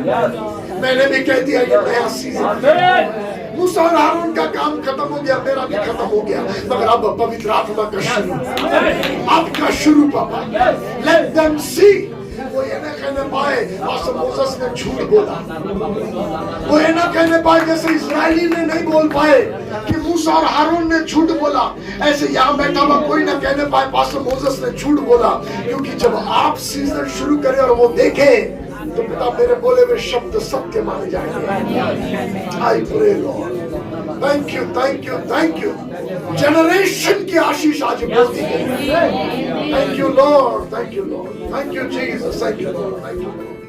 मैंने भी कह दिया ये नया सीजन है। मूसा और हारून का काम खत्म हो गया, मेरा भी खत्म हो गया, मगर अब पवित्र आत्मा का शुरू, आपका शुरू पापा। Let them see. वो ये ना कहने पाए जैसे मोसेस ने झूठ बोला, वो ये ना कहने पाए जैसे इस्राएली ने नहीं बोल पाए कि मूसा और हारून ने झूठ बोला, ऐसे यहाँ बैठा हुआ कोई ना कहने पाए पास्टर मोसेस ने झूठ बोला। क्योंकि जब आप सीजन शुरू करें और वो देखे तो पिता मेरे बोले हुए शब्द सत्य माने जाएंगे। I pray Lord, thank you thank you thank you. Generation की आशीष आज बोल दी गई। Thank you Lord, thank you Lord, thank you Jesus, thank you Lord, thank you.